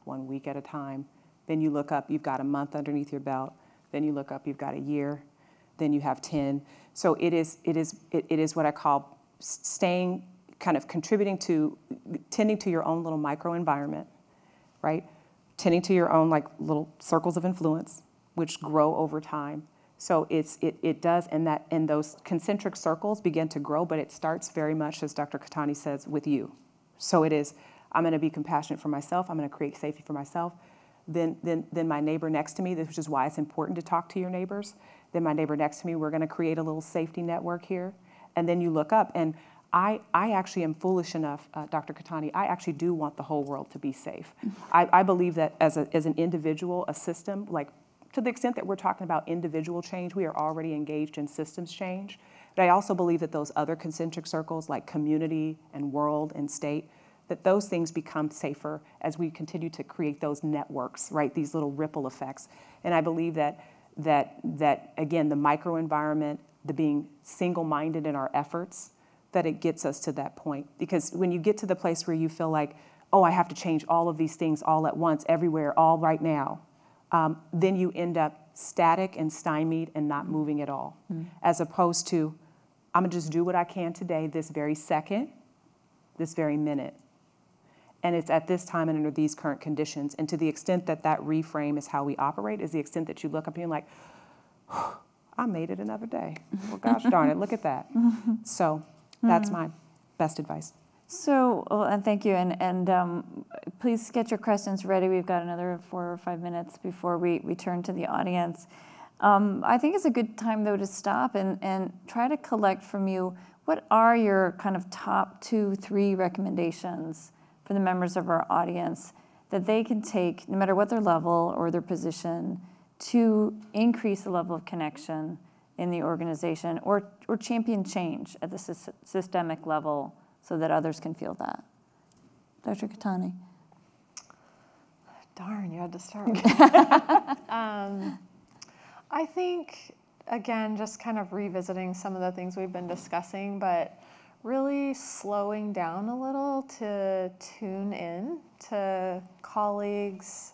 1 week at a time. Then you look up, you've got a month underneath your belt. Then you look up, you've got a year. Then you have 10. So it is what I call staying, kind of contributing to, tending to your own little microenvironment, right? Tending to your own little circles of influence, which grow over time. So it does, and those concentric circles begin to grow, but it starts very much, as Dr. Cattani says, with you. So it is, I'm going to be compassionate for myself. I'm going to create safety for myself. Then my neighbor next to me, which is why it's important to talk to your neighbors. Then my neighbor next to me, we're going to create a little safety network here. And then you look up, and I actually am foolish enough, Dr. Cattani, I actually do want the whole world to be safe. I believe that as an individual, a system, like to the extent that we're talking about individual change, we are already engaged in systems change. But I also believe that those other concentric circles like community and world and state, that those things become safer as we continue to create those networks, right? These little ripple effects. And I believe that again, the microenvironment, the being single-minded in our efforts, that it gets us to that point. Because when you get to the place where you feel like, oh, I have to change all of these things all at once, everywhere, all right now, then you end up static and stymied and not moving at all. As opposed to, I'm gonna just do what I can today, this very second, this very minute. And it's at this time and under these current conditions. And to the extent that that reframe is how we operate, is the extent that you look up and you're like, I made it another day. Well, gosh darn it, look at that. So that's my best advice. So, and thank you, and please get your questions ready. We've got another 4 or 5 minutes before we turn to the audience. I think it's a good time, though, to stop and try to collect from you, what are your kind of top 2, 3 recommendations for the members of our audience that they can take, no matter what their level or their position, to increase the level of connection in the organization or champion change at the systemic level so that others can feel that? Dr. Cattani. Darn, you had to start. I think, again, just kind of revisiting some of the things we've been discussing, but really slowing down a little to tune in to colleagues,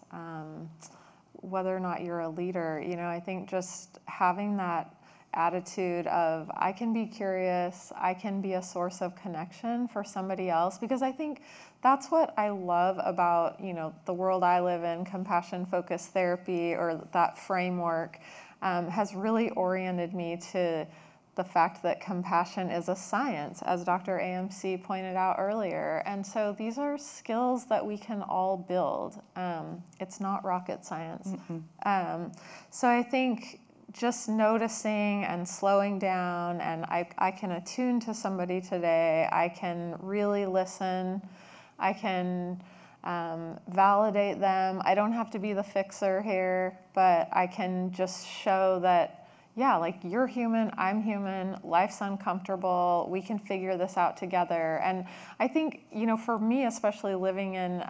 whether or not you're a leader. You know, I think just having that attitude of, I can be curious, I can be a source of connection for somebody else, because I think that's what I love about, you know, the world I live in, compassion-focused therapy, or that framework, has really oriented me to the fact that compassion is a science, as Dr. AMC pointed out earlier. And so these are skills that we can all build. It's not rocket science. So I think just noticing and slowing down, and I can attune to somebody today, I can really listen, I can validate them. I don't have to be the fixer here, but I can just show that, yeah, like, you're human, I'm human, life's uncomfortable, we can figure this out together. And I think, you know, for me, especially living in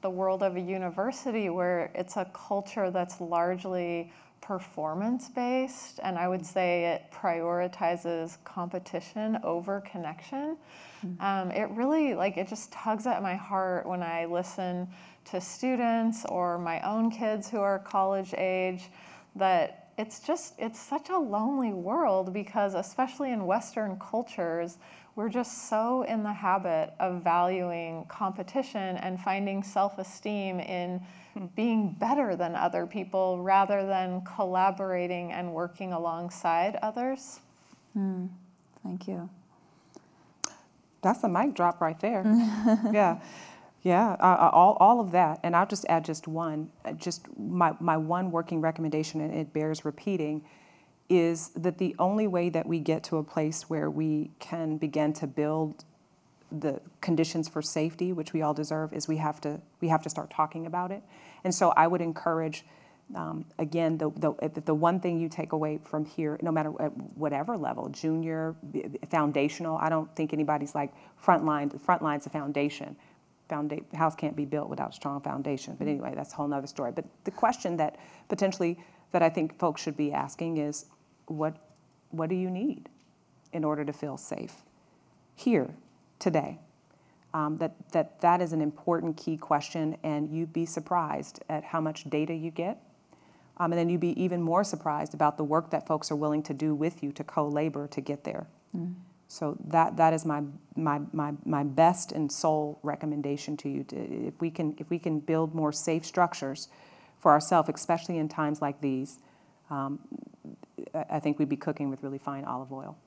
the world of a university where it's a culture that's largely performance-based, and I would say it prioritizes competition over connection. It really, like, it just tugs at my heart when I listen to students or my own kids who are college age, that it's such a lonely world, because especially in Western cultures, we're just so in the habit of valuing competition and finding self-esteem in being better than other people rather than collaborating and working alongside others. Thank you. That's a mic drop right there. Yeah, all of that. And I'll just add just one, my one working recommendation, and it bears repeating, is that the only way that we get to a place where we can begin to build the conditions for safety, which we all deserve, is we have to start talking about it. And so I would encourage, again, the one thing you take away from here, no matter at whatever level, junior, foundational, I don't think anybody's like frontline. The frontline's the foundation. House can't be built without a strong foundation. But anyway, that's a whole nother story. But the question that potentially that I think folks should be asking is, what do you need in order to feel safe here today? That is an important key question, and you'd be surprised at how much data you get. And then you'd be even more surprised about the work that folks are willing to do with you to co-labor to get there. So that is my best and sole recommendation to you. If we can build more safe structures for ourselves, especially in times like these, I think we'd be cooking with really fine olive oil.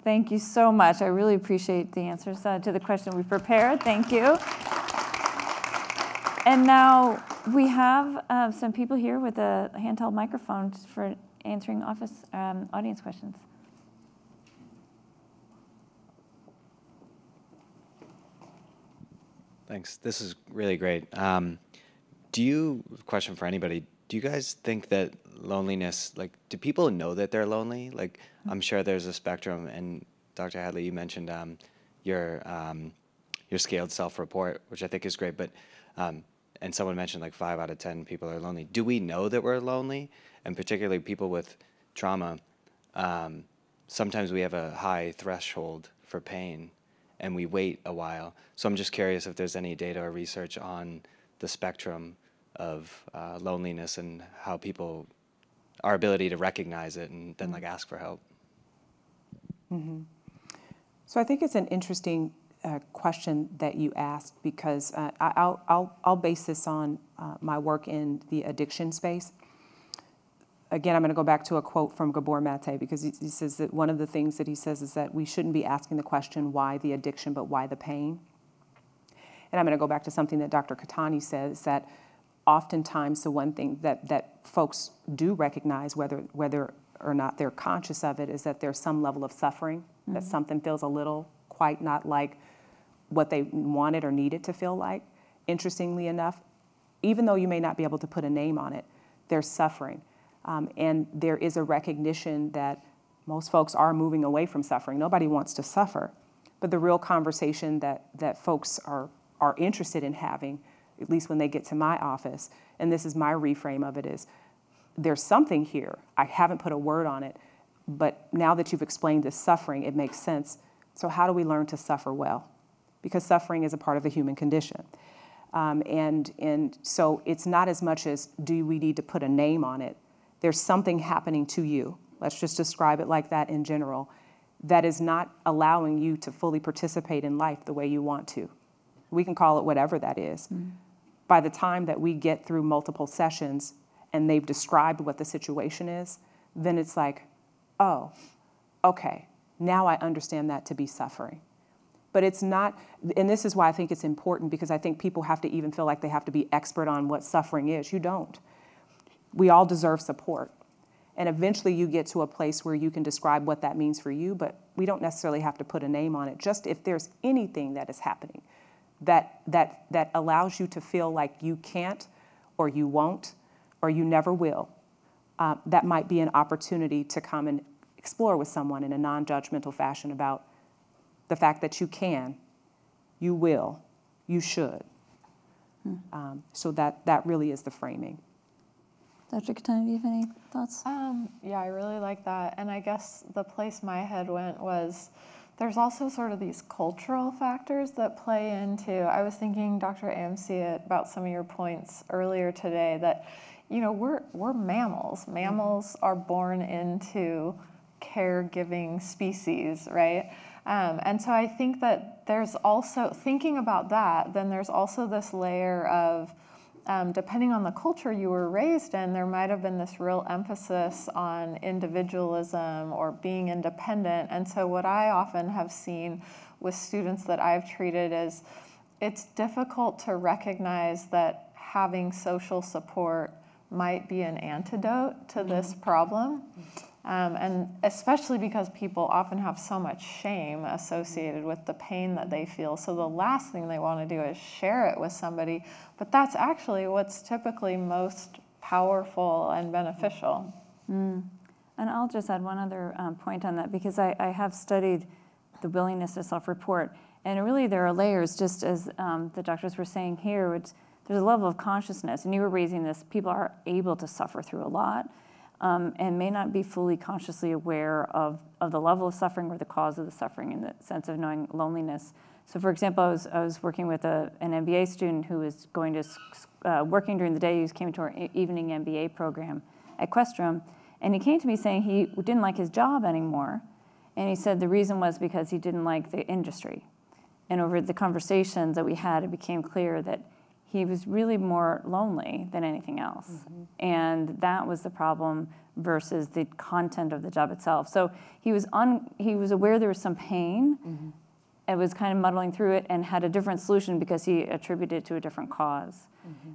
Thank you so much. I really appreciate the answers to the question we prepared. Thank you. And now we have some people here with a handheld microphone for answering audience questions. Thanks. This is really great. Question for anybody, do you guys think that loneliness, like, do people know that they're lonely? Like, I'm sure there's a spectrum, and Dr. Hadley, you mentioned your scaled self-report, which I think is great, but, and someone mentioned like 5 out of 10 people are lonely. Do we know that we're lonely? And particularly people with trauma, sometimes we have a high threshold for pain, and we wait a while. So I'm just curious if there's any data or research on the spectrum of loneliness and how people, our ability to recognize it and then like ask for help. Mm-hmm. So I think it's an interesting question that you asked, because I'll base this on my work in the addiction space. Again, I'm going to go back to a quote from Gabor Mate, because he says that one of the things that he says is that we shouldn't be asking the question, why the addiction, but why the pain? And I'm going to go back to something that Dr. Cattani says, that oftentimes the one thing that folks do recognize, whether or not they're conscious of it, is that there's some level of suffering, that something feels a little quite not like what they wanted or needed to feel like. Interestingly enough, even though you may not be able to put a name on it, there's suffering. And there is a recognition that most folks are moving away from suffering. Nobody wants to suffer. But the real conversation that folks are interested in having, at least when they get to my office, and this is my reframe of it, is there's something here. I haven't put a word on it, but now that you've explained this suffering, it makes sense. So how do we learn to suffer well? Because suffering is a part of the human condition. And so it's not as much as, do we need to put a name on it? There's something happening to you, let's just describe it like that in general, that is not allowing you to fully participate in life the way you want to. We can call it whatever that is. By the time that we get through multiple sessions and they've described what the situation is, then it's like, oh, okay, now I understand that to be suffering. But it's not, and this is why I think it's important, because I think people have to even feel like they have to be expert on what suffering is. You don't. We all deserve support. And eventually you get to a place where you can describe what that means for you, but we don't necessarily have to put a name on it. Just if there's anything that is happening that allows you to feel like you can't, or you won't, or you never will, that might be an opportunity to come and explore with someone in a non-judgmental fashion about the fact that you can, you will, you should. So that really is the framing. Dr. Cattani, do you have any thoughts? Yeah, I really like that. And I guess the place my head went was, there's also sort of these cultural factors that play into, I was thinking, Dr. AMC, about some of your points earlier today, that, you know, we're mammals. Mammals are born into caregiving species, right? And so I think that there's also, thinking about that, then there's also this layer of, depending on the culture you were raised in, there might have been this real emphasis on individualism or being independent. And so what I often have seen with students that I've treated is it's difficult to recognize that having social support might be an antidote to this problem. And especially because people often have so much shame associated with the pain that they feel. So the last thing they want to do is share it with somebody. But that's actually what's typically most powerful and beneficial. And I'll just add one other point on that, because I have studied the willingness to self-report. And really there are layers, just as the doctors were saying here, which there's a level of consciousness. And you were raising this, people are able to suffer through a lot. And may not be fully consciously aware of the level of suffering or the cause of the suffering, in the sense of knowing loneliness. So for example, I was working with an MBA student who was going to, working during the day. He came to our evening MBA program at Questrom, and he came to me saying he didn't like his job anymore. And he said the reason was because he didn't like the industry. And over the conversations that we had, it became clear that he was really more lonely than anything else. And that was the problem versus the content of the job itself. So he was aware there was some pain, and was kind of muddling through it and had a different solution because he attributed it to a different cause.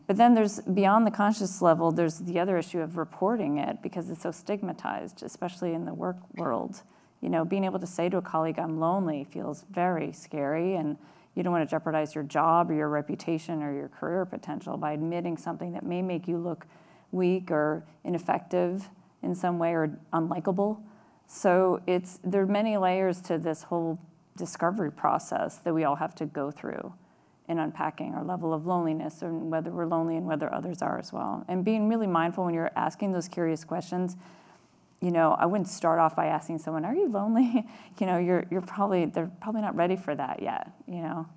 But then there's, beyond the conscious level, there's the other issue of reporting it, because it's so stigmatized, especially in the work world. You know, being able to say to a colleague, I'm lonely, feels very scary, and You don't want to jeopardize your job or your reputation or your career potential by admitting something that may make you look weak or ineffective in some way or unlikable. So there are many layers to this whole discovery process that we all have to go through in unpacking our level of loneliness and whether we're lonely and whether others are as well. And being really mindful when you're asking those curious questions. I wouldn't start off by asking someone, "Are you lonely?" They're probably not ready for that yet.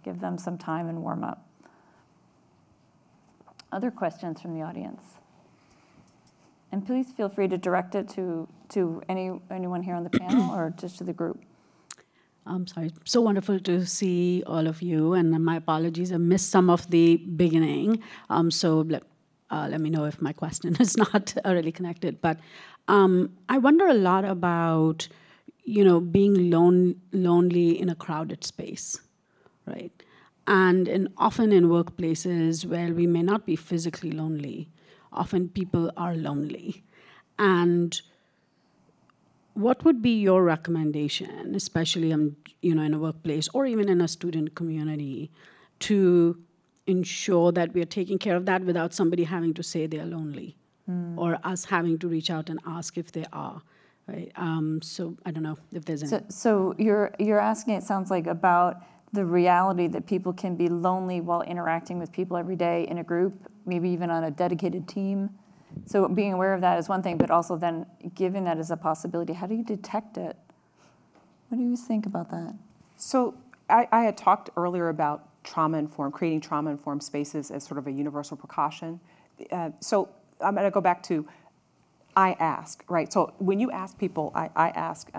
Give them some time and warm up. Other questions from the audience? And please feel free to direct it to anyone here on the panel or just to the group. I'm sorry. So wonderful to see all of you, and my apologies, I missed some of the beginning. So let me know if my question is not really connected. But I wonder a lot about, being lonely in a crowded space, right? And often in workplaces where we may not be physically lonely, often people are lonely. And what would be your recommendation, especially in a workplace or even in a student community, to ensure that we are taking care of that without somebody having to say they're lonely, or us having to reach out and ask if they are, right? So I don't know if there's any. So you're asking, it sounds like, about the reality that people can be lonely while interacting with people every day in a group, maybe even on a dedicated team. So being aware of that is one thing, but also then giving that as a possibility. How do you detect it? What do you think about that? So I had talked earlier about creating trauma-informed spaces as sort of a universal precaution. So I'm going to go back to I ask, right? So when you ask people, I ask,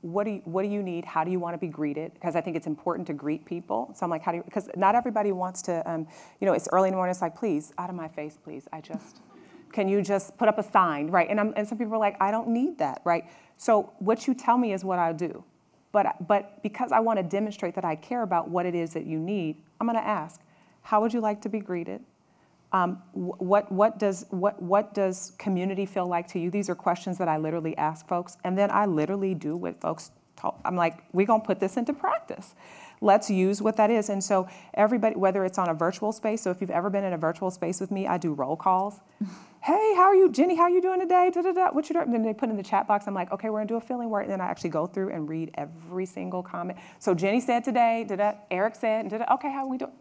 what do you need? How do you want to be greeted? Because I think it's important to greet people. So I'm like, because not everybody wants to, it's early in the morning. It's like, please, out of my face, please. Can you just put up a sign, right? And some people are like, I don't need that, right? So what you tell me is what I do. But because I want to demonstrate that I care about what it is that you need, I'm going to ask, how would you like to be greeted? What does community feel like to you? These are questions that I literally ask folks, and then I literally do what folks talk. I'm like, we're going to put this into practice. Let's use what that is. And so everybody, whether it's on a virtual space, so if you've ever been in a virtual space with me, I do roll calls. Hey, how are you? Jenny, how are you doing today? What you doing? And then they put in the chat box, I'm like, okay, we're going to do a feeling word. And then I actually go through and read every single comment. So Jenny said today, Eric said, okay, how are we doing?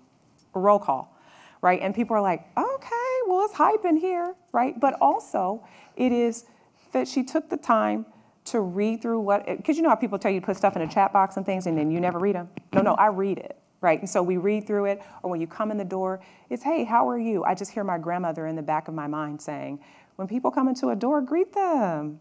A roll call, right? And people are like, okay, well, it's hype in here, right? But also, it is that she took the time to read through because you know how people tell you to put stuff in a chat box and things and then you never read them? No, I read it, right? And so we read through it, or when you come in the door, it's, hey, how are you? I just hear my grandmother in the back of my mind saying, when people come into a door, greet them,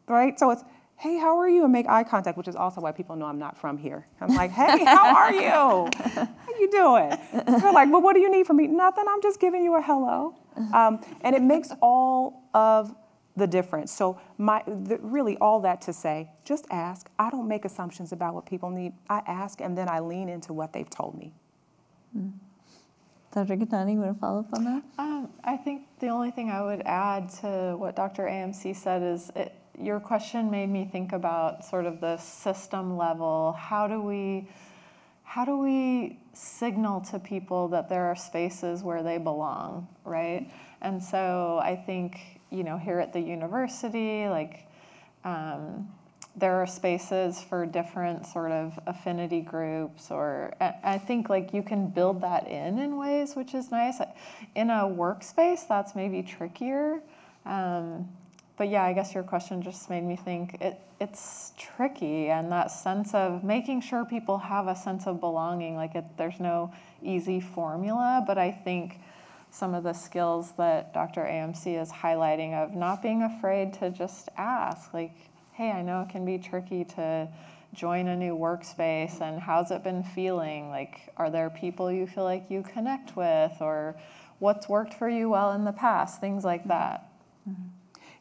right? So it's, hey, how are you? And make eye contact, which is also why people know I'm not from here. I'm like, hey, how are you? How you doing? They're like, well, what do you need from me? Nothing, I'm just giving you a hello. And it makes all of the difference. So really all that to say, just ask. I don't make assumptions about what people need. I ask, and then I lean into what they've told me. Dr. Cattani, you want to follow up on that? I think the only thing I would add to what Dr. AMC said is your question made me think about sort of the system level. How do we signal to people that there are spaces where they belong, right? And so I think, here at the university, there are spaces for different sort of affinity groups, or I think you can build that in ways, which is nice. In a workspace, that's maybe trickier. But yeah, I guess your question just made me think it's tricky, and that sense of making sure people have a sense of belonging, there's no easy formula, but I think some of the skills that Dr. AMC is highlighting of not being afraid to just ask, hey, I know it can be tricky to join a new workspace, and how's it been feeling? Are there people you feel like you connect with, or what's worked for you well in the past? Things like that. Mm-hmm.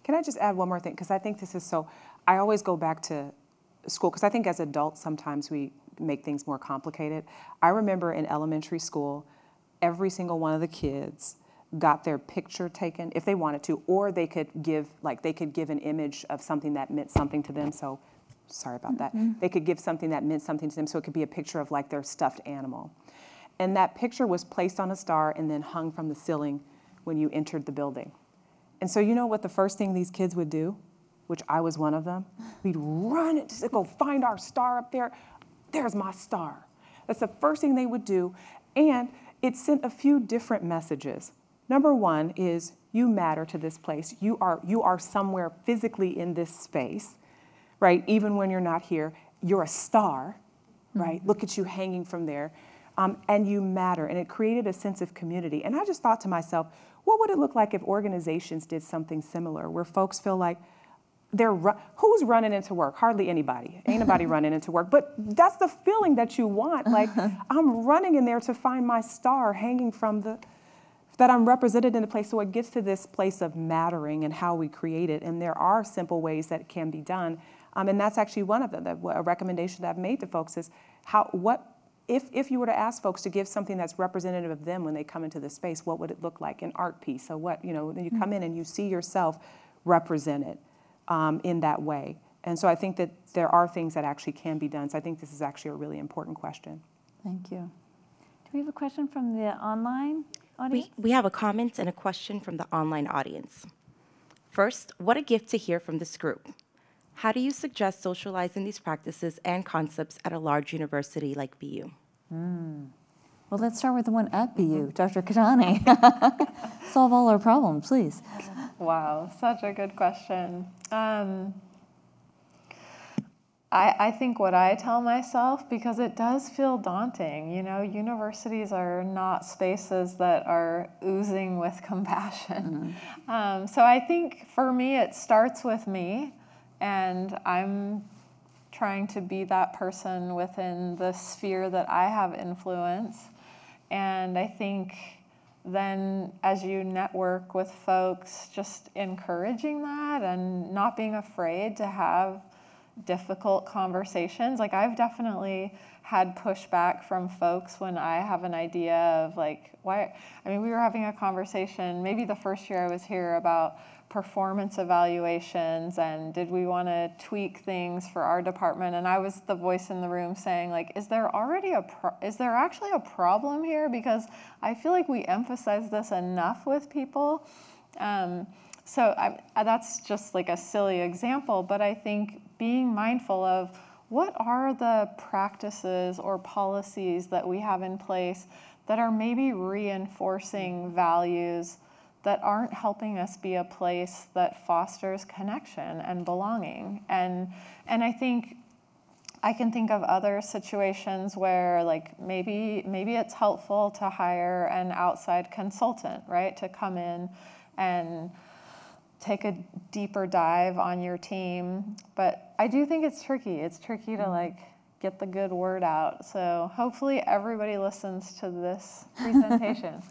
Can I just add one more thing? Because I think this is I always go back to school, because I think as adults sometimes we make things more complicated. I remember in elementary school, every single one of the kids got their picture taken if they wanted to, or they could give an image of something that meant something to them. So sorry about that. They could give something that meant something to them, so it could be a picture of their stuffed animal. And that picture was placed on a star and then hung from the ceiling when you entered the building. And so you know what the first thing these kids would do, which I was one of them? We'd run and just go find our star up there. There's my star. That's the first thing they would do. And it sent a few different messages. Number one is, you matter to this place. You are somewhere physically in this space, right? Even when you're not here, you're a star, right? Look at you hanging from there. And you matter. And it created a sense of community. And I just thought to myself, what would it look like if organizations did something similar, where folks feel like who's running into work? Hardly anybody. Ain't nobody running into work. But that's the feeling that you want. Like, I'm running in there to find my star hanging from that I'm represented in the place. So it gets to this place of mattering and how we create it. And there are simple ways that it can be done. And that's actually one of them. A recommendation that I've made to folks is if you were to ask folks to give something that's representative of them when they come into the space, what would it look like? An art piece. So what, then you come in and you see yourself represented in that way. And so I think that there are things that actually can be done. So I think this is actually a really important question. Thank you. Do we have a question from the online audience? We have a comment and a question from the online audience. First, what a gift to hear from this group. How do you suggest socializing these practices and concepts at a large university like BU? Well, let's start with the one at BU, Dr. Cattani. Solve all our problems, please. Wow, such a good question. I think what I tell myself, because it does feel daunting, universities are not spaces that are oozing with compassion. So I think for me, it starts with me, and I'm trying to be that person within the sphere that I have influence. And I think then as you network with folks, just encouraging that and not being afraid to have difficult conversations. Like, I've definitely had pushback from folks when I have an idea of we were having a conversation maybe the first year I was here about performance evaluations and did we want to tweak things for our department, and I was the voice in the room saying, like, is there actually a problem here? Because I feel like we emphasize this enough with people. So that's just like a silly example, but I think being mindful of what are the practices or policies that we have in place that are maybe reinforcing values that aren't helping us be a place that fosters connection and belonging. And I think I can think of other situations where, like, maybe it's helpful to hire an outside consultant, right, to come in and take a deeper dive on your team. But I do think it's tricky. It's tricky to get the good word out. So hopefully everybody listens to this presentation.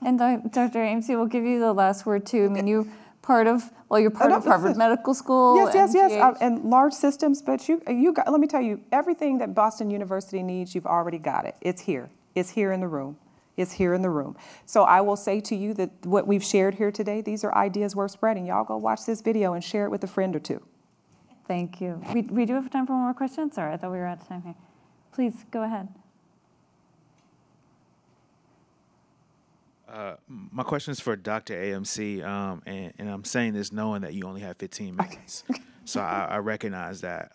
And Dr. AMC, we'll give you the last word too. I mean, you're part of Harvard Medical School. Yes. And large systems, but you got, let me tell you, everything that Boston University needs, you've already got it. It's here. It's here in the room. It's here in the room. So I will say to you that what we've shared here today, these are ideas worth spreading. Y'all go watch this video and share it with a friend or two. Thank you. We do have time for one more question? Sorry, I thought we were out of time here. Please, go ahead. My question is for Dr. AMC, and I'm saying this knowing that you only have 15 minutes. So I recognize that.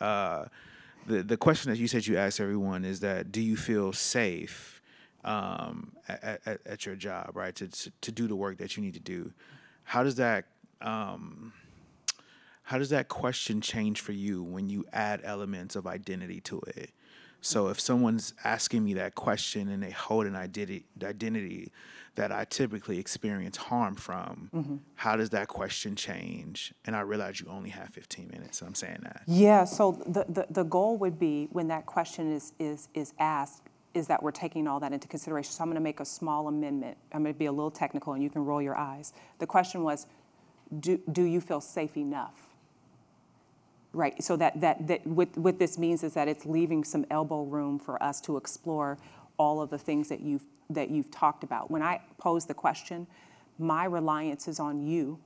The question that you said you asked everyone is that, do you feel safe at your job, right, to do the work that you need to do? How does that question change for you when you add elements of identity to it? So if someone's asking me that question and they hold an identity that I typically experience harm from, how does that question change? And I realize you only have 15 minutes, so I'm saying that. Yeah, so the goal would be, when that question is asked, is that we're taking all that into consideration. So I'm going to make a small amendment. I'm going to be a little technical, and you can roll your eyes. The question was, do you feel safe enough? Right, so that what this means is that it's leaving some elbow room for us to explore all of the things that you've talked about. When I pose the question, my reliance is on you,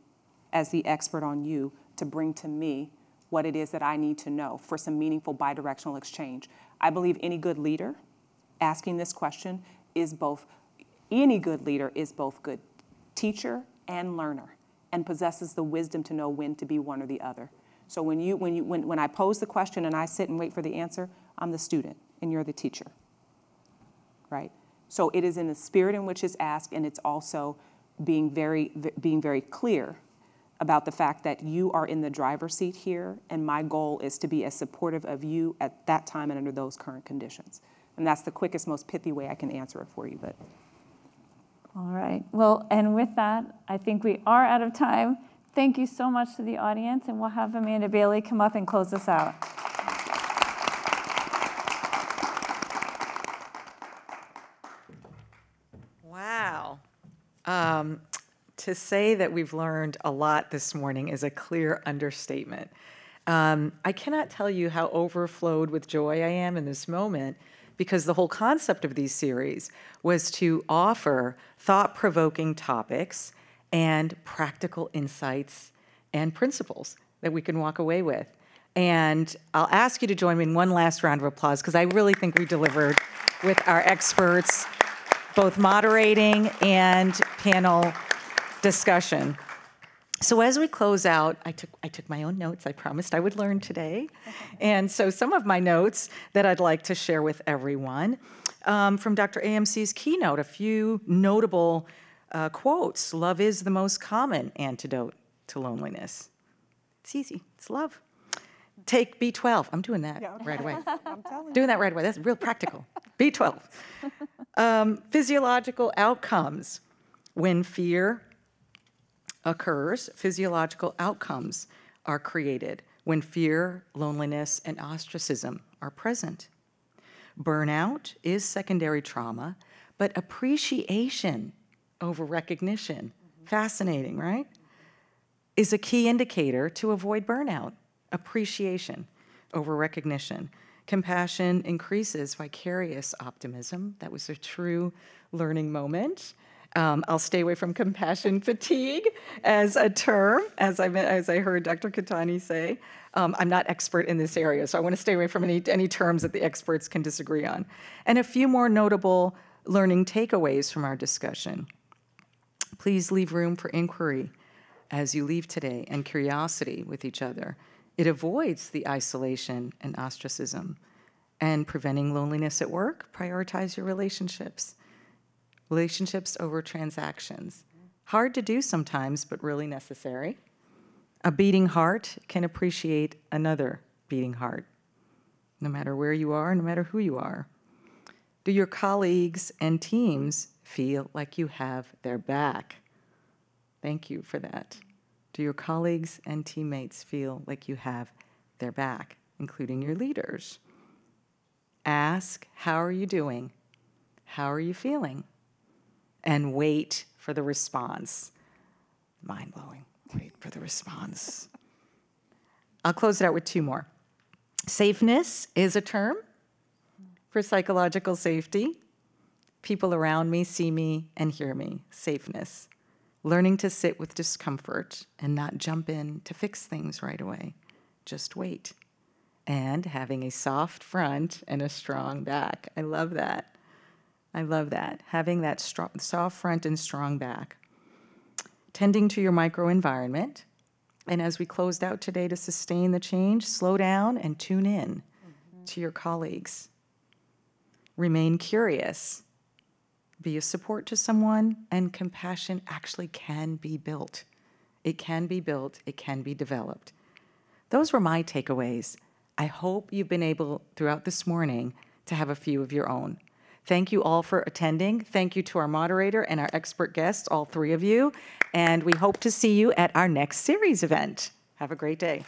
as the expert on you, to bring to me what it is that I need to know for some meaningful bidirectional exchange. I believe any good leader asking this question is both, any good leader is both good teacher and learner, and possesses the wisdom to know when to be one or the other. So when I pose the question and I sit and wait for the answer, I'm the student and you're the teacher, right? So it is in the spirit in which it's asked, and it's also being very clear about the fact that you are in the driver's seat here, and my goal is to be as supportive of you at that time and under those current conditions. And that's the quickest, most pithy way I can answer it for you. But All right. Well, and with that, I think we are out of time. Thank you so much to the audience, and we'll have Amanda Bailey come up and close us out. Wow. To say that we've learned a lot this morning is a clear understatement. I cannot tell you how overflowed with joy I am in this moment, because the whole concept of these series was to offer thought-provoking topics and practical insights and principles that we can walk away with. And I'll ask you to join me in one last round of applause, because I really think we delivered with our experts, both moderating and panel discussion. So as we close out, I took my own notes. I promised I would learn today. And so some of my notes that I'd like to share with everyone from Dr. AMC's keynote, a few notable quotes. Love is the most common antidote to loneliness. It's easy. It's love. Take B12. I'm doing that right away. I'm telling you. Doing that right away. That's real practical. B12. Physiological outcomes. When fear occurs, physiological outcomes are created when fear, loneliness, and ostracism are present. Burnout is secondary trauma, but appreciation over recognition, fascinating, right? Is a key indicator to avoid burnout. Appreciation over recognition. Compassion increases vicarious optimism. That was a true learning moment. I'll stay away from compassion fatigue as a term, as I heard Dr. Cattani say. I'm not expert in this area, so I want to stay away from any terms that the experts can disagree on. And a few more notable learning takeaways from our discussion. Please leave room for inquiry as you leave today, and curiosity with each other. It avoids the isolation and ostracism. And preventing loneliness at work, prioritize your relationships. Relationships over transactions. Hard to do sometimes, but really necessary. A beating heart can appreciate another beating heart, no matter where you are, no matter who you are. Do your colleagues and teams feel like you have their back? Thank you for that. Do your colleagues and teammates feel like you have their back, including your leaders? Ask, how are you doing? How are you feeling? And wait for the response. Mind-blowing. Wait for the response. I'll close it out with two more. Safeness is a term for psychological safety. People around me see me and hear me. Safeness. Learning to sit with discomfort and not jump in to fix things right away. Just wait. And having a soft front and a strong back. I love that. I love that. Having that soft front and strong back. Tending to your microenvironment. And as we closed out today, to sustain the change, slow down and tune in to your colleagues. Remain curious. Be a support to someone, and compassion actually can be built. It can be built. It can be developed. Those were my takeaways. I hope you've been able, throughout this morning, to have a few of your own. Thank you all for attending. Thank you to our moderator and our expert guests, all three of you. And we hope to see you at our next series event. Have a great day.